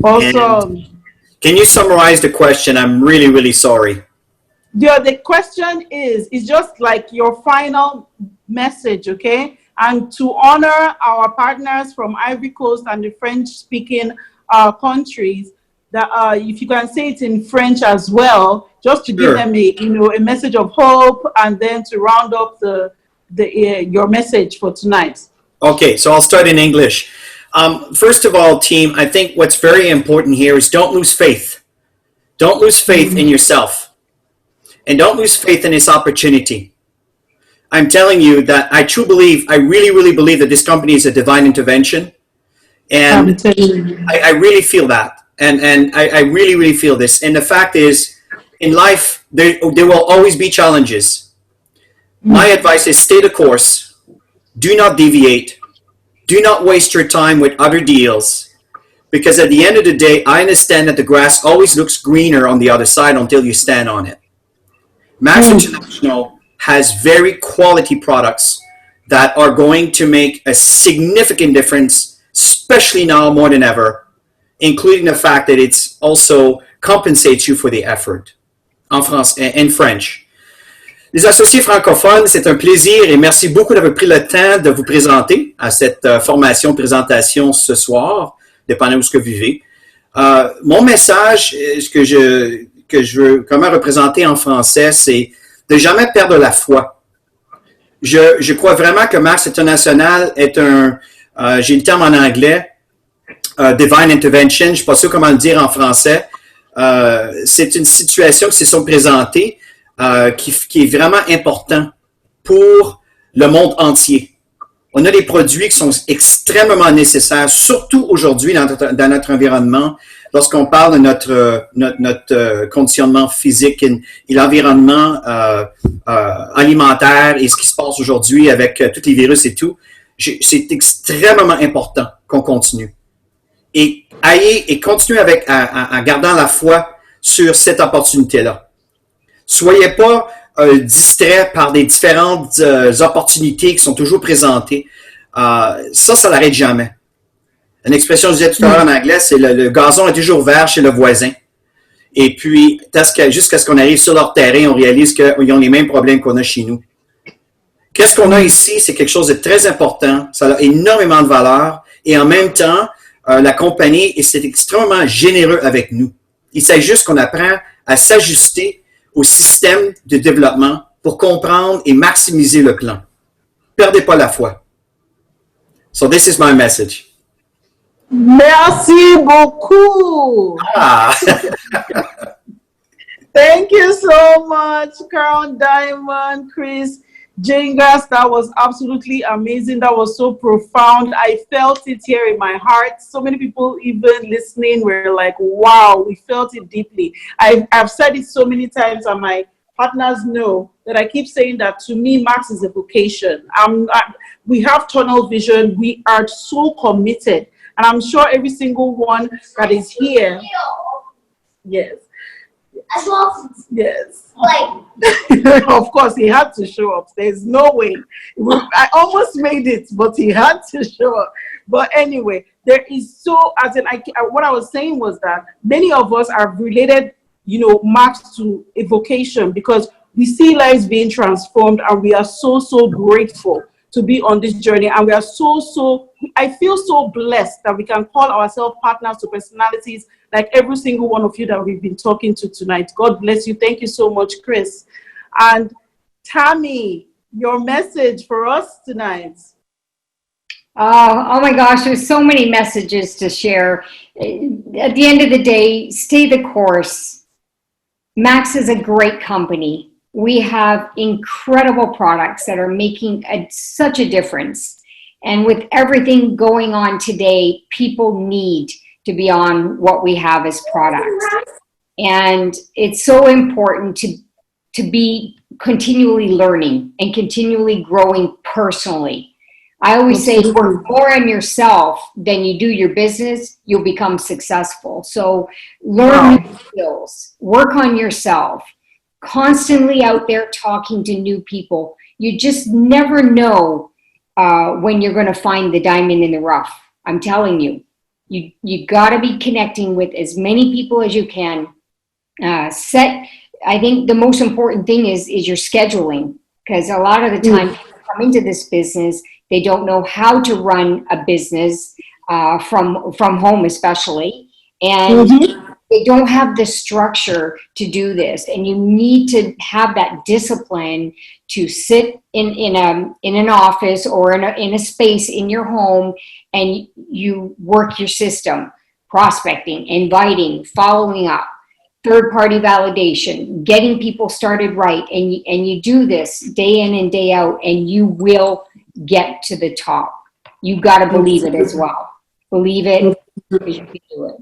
Awesome. And can you summarize the question? I'm really, really sorry. Yeah, the question is just like your final message, okay? And to honor our partners from Ivory Coast and the French-speaking countries, that if you can say it in French as well, just to give them a message of hope, and then to round up your message for tonight. Okay, so I'll start in English. First of all, team, I think what's very important here is don't lose faith. Don't lose faith in yourself. And don't lose faith in this opportunity. I'm telling you that I really, really believe that this company is a divine intervention. And I really feel that. And I really, really feel this. And the fact is, in life, there will always be challenges. My advice is stay the course. Do not deviate. Do not waste your time with other deals. Because at the end of the day, I understand that the grass always looks greener on the other side until you stand on it. Max International has very quality products that are going to make a significant difference, especially now more than ever, including the fact that it's also compensates you for the effort. In French. Les associés francophones, c'est un plaisir et merci beaucoup d'avoir pris le temps de vous présenter à cette présentation ce soir, dépendant où ce que vous vivez. Mon message, ce que je veux comment représenter en français, c'est de jamais perdre la foi. je crois vraiment que Max International est j'ai le terme en anglais, Divine Intervention, je ne suis pas sûr comment le dire en français. C'est une situation qui se sont présentées qui est vraiment important pour le monde entier. On a des produits qui sont extrêmement nécessaires, surtout aujourd'hui dans notre environnement, lorsqu'on parle de notre conditionnement physique et l'environnement alimentaire et ce qui se passe aujourd'hui avec tous les virus et tout. C'est extrêmement important qu'on continue. Et continuez en gardant la foi sur cette opportunité-là. Soyez pas distraits par des différentes opportunités qui sont toujours présentées. Ça n'arrête jamais. Une expression que je disais tout à l'heure en anglais, c'est le gazon est toujours vert chez le voisin. Et puis, jusqu'à ce qu'on arrive sur leur terrain, on réalise qu'ils ont les mêmes problèmes qu'on a chez nous. Qu'est-ce qu'on a ici? C'est quelque chose de très important. Ça a énormément de valeur. Et en même temps, la compagnie c'est extrêmement généreux avec nous. Il s'agit juste qu'on apprend à s'ajuster au système de développement pour comprendre et maximiser le plan. Perdez pas la foi. So this is my message. Merci beaucoup. Thank you so much, Crown Diamond, Chris, Gingras. That was absolutely amazing. That was so profound. I felt it here in my heart. So many people even listening were like, wow, we felt it deeply. I've said it so many times, and my partners know that I keep saying that to me, Max is a vocation. We have tunnel vision. We are so committed. And I'm sure every single one that is here, yes. Yes. Of course, he had to show up. There's no way. I almost made it, but he had to show up. But anyway, there is what I was saying was that many of us are related, Max, to a vocation, because we see lives being transformed, and we are so grateful to be on this journey. And we are I feel so blessed that we can call ourselves partners to personalities like every single one of you that we've been talking to tonight. God bless you. Thank you so much, Chris. And Tammy, your message for us tonight. Oh my gosh, there's so many messages to share. At the end of the day, stay the course. Max is a great company. We have incredible products that are making such a difference. And with everything going on today, people need to be on what we have as products. And it's so important to be continually learning and continually growing personally. I always say, work more on yourself than you do your business, you'll become successful. So learn new skills, work on yourself, constantly out there talking to new people. You just never know when you're going to find the diamond in the rough. I'm telling you, you got to be connecting with as many people as you can. I think the most important thing is your scheduling, because a lot of the time people come into this business, they don't know how to run a business from home, especially, and they don't have the structure to do this. And you need to have that discipline to sit in an office or in a space in your home, and you work your system, prospecting, inviting, following up, third-party validation, getting people started right, and you do this day in and day out, and you will get to the top. You got to believe it as well. Believe it, because you can do it.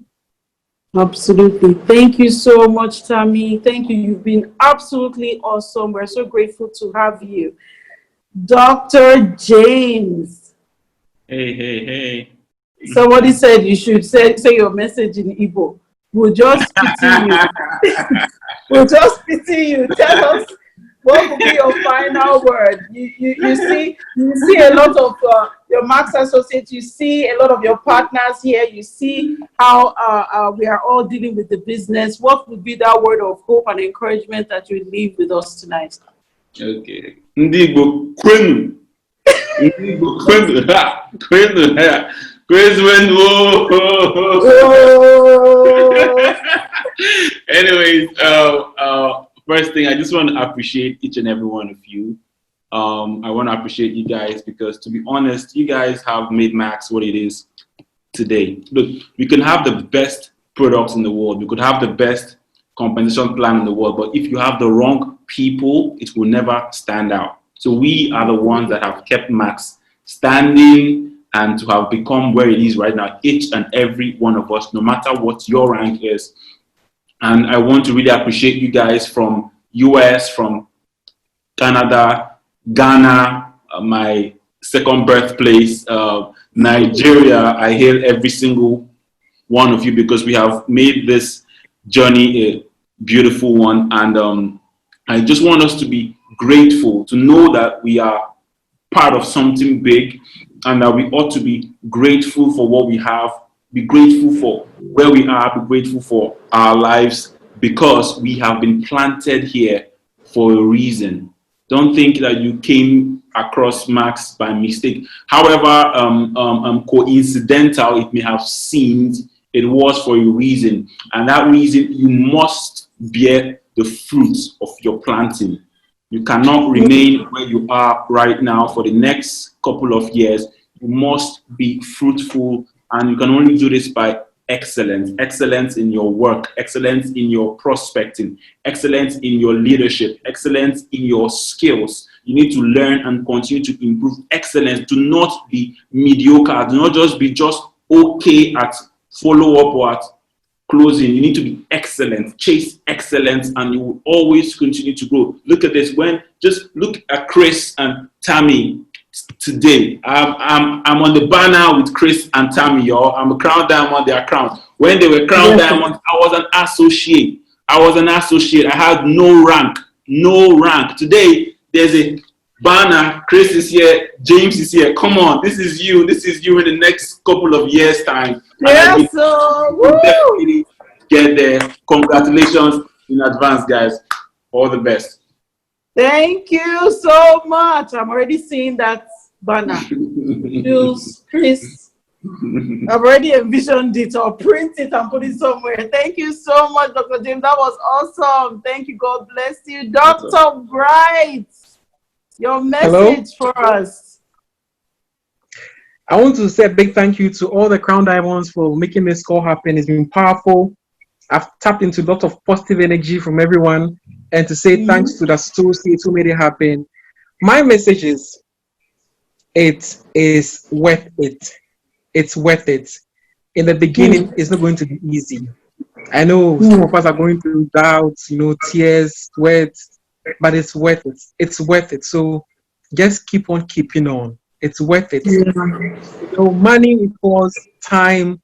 Absolutely. Thank you so much, Tammy. Thank you. You've been absolutely awesome. We're so grateful to have you. Dr. James. Hey. Somebody said you should say your message in Igbo. We'll just pity you. Tell us what will be your final word. You see a lot of your Max associates. You see a lot of your partners here. You see how we are all dealing with the business. What would be that word of hope and encouragement that you leave with us tonight? Okay. Anyway, anyways, first thing, I just want to appreciate each and every one of you I want to appreciate you guys because, to be honest, you guys have made Max what it is today. Look, we can have the best products in the world. We could have the best compensation plan in the world, but if you have the wrong people, it will never stand out. So we are the ones that have kept Max standing and to have become where it is right now, each and every one of us, no matter what your rank is. And I want to really appreciate you guys from US, from Canada, Ghana, my second birthplace, Nigeria. I hail every single one of you because we have made this journey a beautiful one. And I just want us to be grateful, to know that we are part of something big and that we ought to be grateful for what we have, be grateful for where we are, be grateful for our lives because we have been planted here for a reason. Don't think that you came across Max by mistake. However coincidental it may have seemed, it was for a reason. And that reason, you must bear the fruit of your planting. You cannot remain where you are right now for the next couple of years. You must be fruitful, and you can only do this by excellence. Excellence in your work, excellence in your prospecting, excellence in your leadership, excellence in your skills. You need to learn and continue to improve. Excellence. Do not be mediocre. Do not just be okay at follow-up or at closing. You need to be excellent. Chase excellence, and you will always continue to grow. Look at this. Just look at Chris and Tammy today. I'm on the banner with Chris and Tammy, y'all. I'm a crown diamond. They are crowns. When they were crown diamonds, I was an associate. I had no rank. Today, there's a banner. Chris is here. James is here. Come on, this is you in the next couple of years' time. Yes, so definitely get there. Congratulations in advance, guys. All the best. thank you so much. I'm already seeing that banner. Julz, Chris, I've already envisioned it or print it and put it somewhere. Thank you so much, Dr. James. That was awesome. Thank you. God bless you. Dr. Bright, your message for us. I want to say a big thank you to all the Crown Diamonds for making this call happen. It's been powerful. I've tapped into a lot of positive energy from everyone, and to say thanks to the associates who made it happen. My message is, it is worth it. It's worth it. In the beginning, it's not going to be easy. I know some of us are going through doubts, tears, sweat, but it's worth it. It's worth it. So just keep on keeping on. It's worth it. Money equals time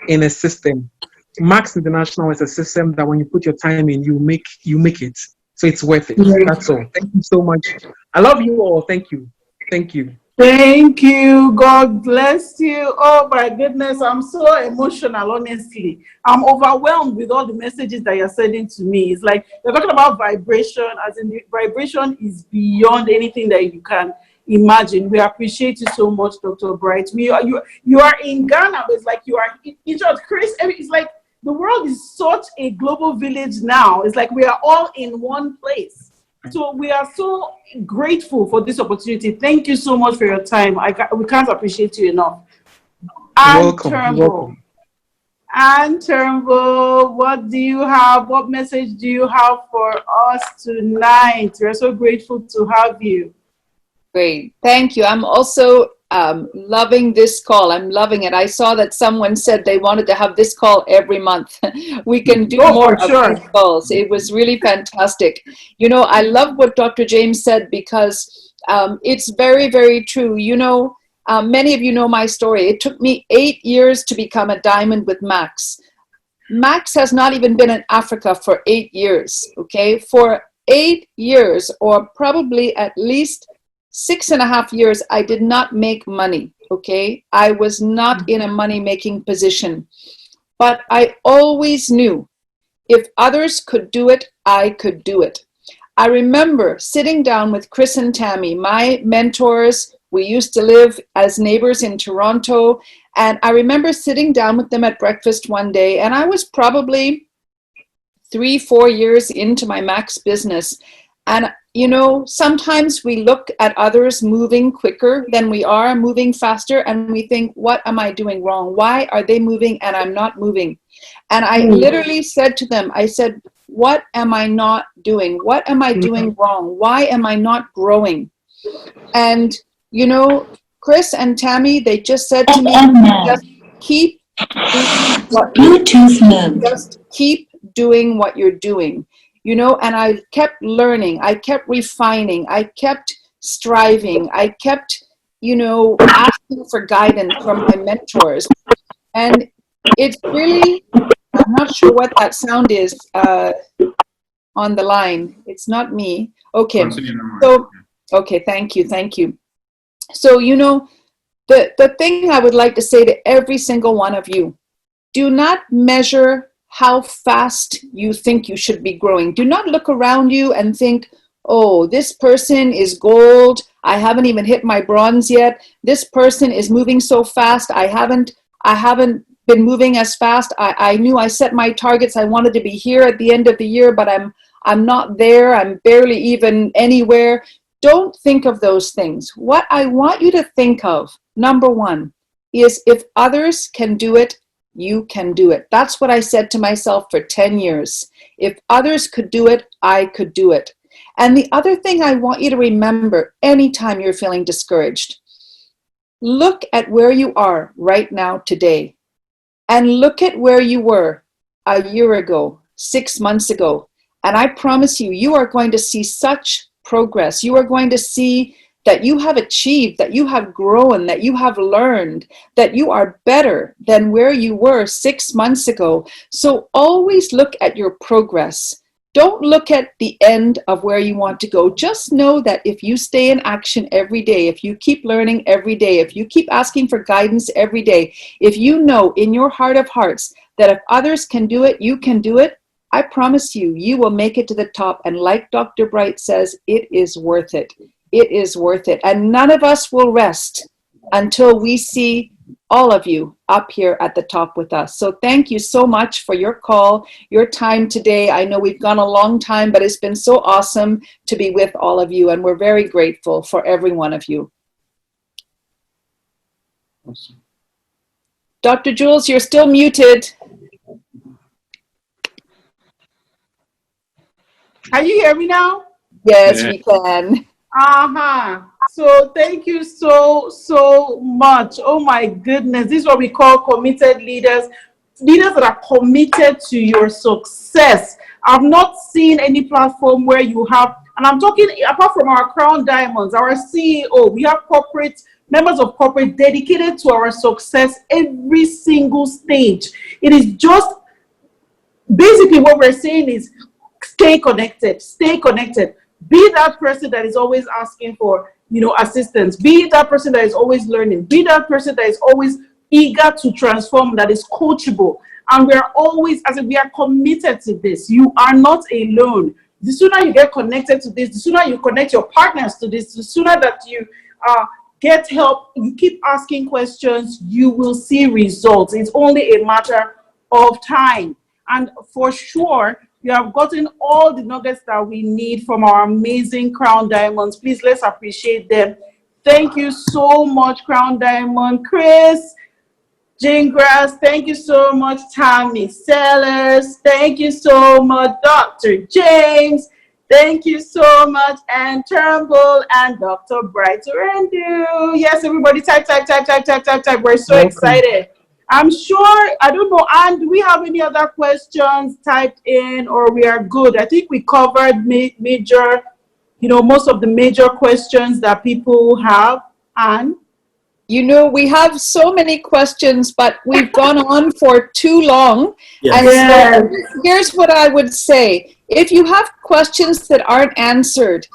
in a system. Max International is a system that when you put your time in, you make it. So it's worth it. That's all. Thank you so much. I love you all. Thank you. Thank you. Thank you. God bless you. Oh my goodness, I'm so emotional, honestly. I'm overwhelmed with all the messages that you're sending to me. It's like you're talking about vibration, as in the vibration is beyond anything that you can imagine. We appreciate you so much, Dr. Bright. You are in Ghana, but it's like you are in short, Chris. It's like the world is such a global village now. It's like we are all in one place. So we are so grateful for this opportunity. Thank you so much for your time. We can't appreciate you enough. And Turnbull. And Turnbull, what do you have? What message do you have for us tonight? We're so grateful to have you. Great. Thank you. I'm also loving this call. I'm loving it. I saw that someone said they wanted to have this call every month. We can do more of these calls. It was really fantastic. I love what Dr. James said because it's very, very true. Many of you know my story. It took me 8 years to become a diamond with Max. Max has not even been in Africa for 8 years, okay? For 8 years, or probably at least 6.5 years, I did not make money, okay? I was not in a money-making position. But I always knew if others could do it, I could do it. I remember sitting down with Chris and Tammy, my mentors. We used to live as neighbors in Toronto. And I remember sitting down with them at breakfast one day, and I was probably 3-4 years into my Max business. And you know, sometimes we look at others moving quicker than we are, moving faster, and we think, what am I doing wrong? Why are they moving and I'm not moving? And I literally said to them, I said, what am I not doing? What am I doing wrong? Why am I not growing? And, you know, Chris and Tammy, they just said to me, just keep doing what just keep doing what you're doing. You know, and I kept learning, I kept refining, I kept striving, I kept, you know, asking for guidance from my mentors. And it's really, I'm not sure what that sound is on the line. It's not me. Okay. So, okay, thank you. So, you know, the thing I would like to say to every single one of you, do not measure how fast you think you should be growing. Do not look around you and think, oh, this person is gold. I haven't even hit my bronze yet. This person is moving so fast. I haven't been moving as fast. I knew I set my targets. I wanted to be here at the end of the year, but I'm not there. I'm barely even anywhere. Don't think of those things. What I want you to think of, number one, is if others can do it, you can do it. That's what I said to myself for 10 years. If others could do it, I could do it. And the other thing I want you to remember anytime you're feeling discouraged, look at where you are right now today and look at where you were a year ago, 6 months ago. And I promise you, you are going to see such progress. You are going to see that you have achieved, that you have grown, that you have learned, that you are better than where you were 6 months ago. So always look at your progress. Don't look at the end of where you want to go. Just know that if you stay in action every day, if you keep learning every day, if you keep asking for guidance every day, if you know in your heart of hearts that if others can do it, you can do it, I promise you, you will make it to the top. And like Dr. Bright says, it is worth it. It is worth it. And none of us will rest until we see all of you up here at the top with us. So thank you so much for your call, your time today. I know we've gone a long time, but it's been so awesome to be with all of you. And we're very grateful for every one of you. Awesome. Dr. Julz, you're still muted. Can you hear me now? Yes, Yeah. we can. So thank you so much. Oh my goodness. This is what we call committed leaders. Leaders that are committed to your success. I've not seen any platform where you have, and I'm talking apart from our Crown Diamonds, our CEO, we have corporate members of corporate dedicated to our success every single stage. It is just basically what we're saying is stay connected, stay connected. Be that person that is always asking for, you know, assistance. Be that person that is always learning. Be that person that is always eager to transform, that is coachable. And we are always, as if we are committed to this. You are not alone. The sooner you get connected to this, the sooner you connect your partners to this, the sooner that you get help, you keep asking questions, you will see results. It's only a matter of time. And for sure, you have gotten all the nuggets that we need from our amazing Crown Diamonds. Please, let's appreciate them. Thank you so much, Crown Diamond. Chris, Gingras, thank you so much. Tammy Sellars, thank you so much. Dr. James, thank you so much. And Turnbull and Dr. Bright Wiredu. Yes, everybody, type. We're so excited. I'm sure, I don't know, Anne, do we have any other questions typed in, or we are good? I think we covered major, you know, most of the major questions that people have. Anne? You know, we have so many questions, but we've gone on for too long. Yes. And so here's what I would say. If you have questions that aren't answered,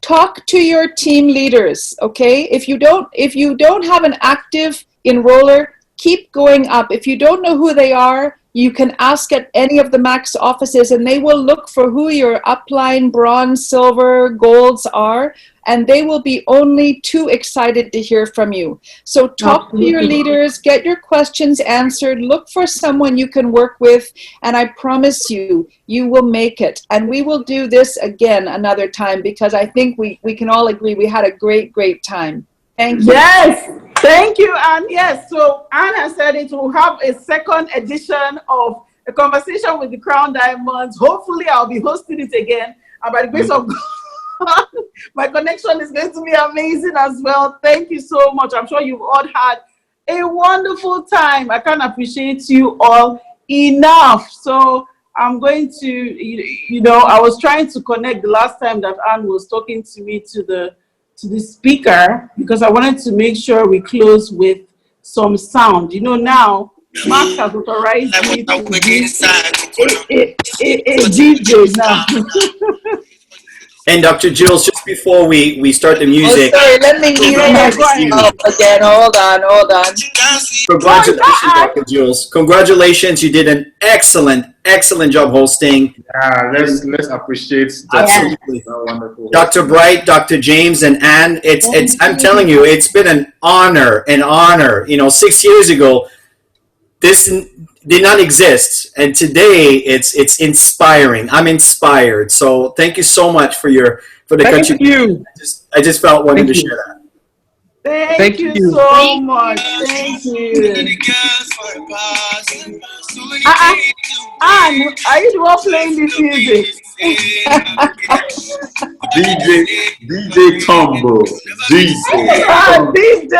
talk to your team leaders, okay? If you don't have an active enroller, keep going up. If you don't know who they are, you can ask at any of the Max offices and they will look for who your upline, bronze, silver, golds are, and they will be only too excited to hear from you. So talk to your leaders, get your questions answered, look for someone you can work with, and I promise you, you will make it. And we will do this again another time, because I think we can all agree we had a great, great time. Thank you. Yes, thank you, Anne. Yes, so Anne has said it will have a second edition of a conversation with the Crown Diamonds. Hopefully, I'll be hosting it again. And by the grace of God, my connection is going to be amazing as well. Thank you so much. I'm sure you've all had a wonderful time. I can't appreciate you all enough. So I'm going to, you know, I was trying to connect the last time that Anne was talking to me to the speaker, because I wanted to make sure we close with some sound. You know, now Mark has authorized me to be a DJ now. And Dr. Julz, just before we start the music. Oh, sorry, let me mute myself again. Hold on. Congratulations, Dr. Julz. Congratulations, you did an excellent job hosting. Yeah, let's appreciate Absolutely. Wonderful. Dr. Bright, Dr. James, and Anne, I'm telling you, it's been an honor. You know, 6 years ago, this did not exist, and today it's inspiring. I'm inspired. So thank you so much for the Thank you. I just felt wanted to share that. Thank you so much. Thank you. Anne, are you the one playing this music? DJ Turnbull. DJ.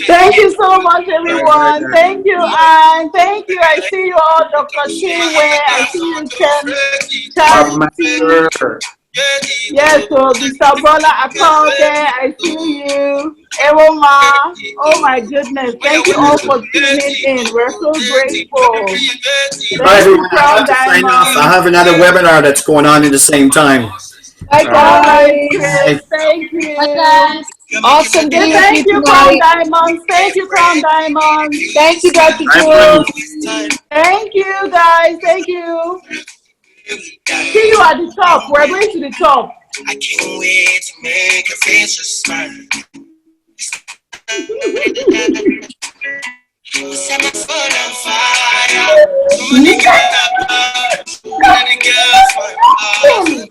Thank you so much, everyone. Thank you, Anne. Thank you. I see you all, Dr. Kyei. I see you, Charity. Yes, so Mr. Bola Akol there. I see you. Ewoma. Oh my goodness. Thank you all for tuning in. We're so grateful. Bye, everyone. I have to sign off. I have another webinar that's going on at the same time. Bye, guys. Thank you. Bye, guys. Awesome. Thank you, Crown Diamonds. Thank you, Crown Diamonds. Thank you, Dr. Julz. Thank you, guys. Thank you. See you at the top. We're going to the top. I can't wait to make your face smile. Set my foot on fire. So many girls, so many girls, my heart.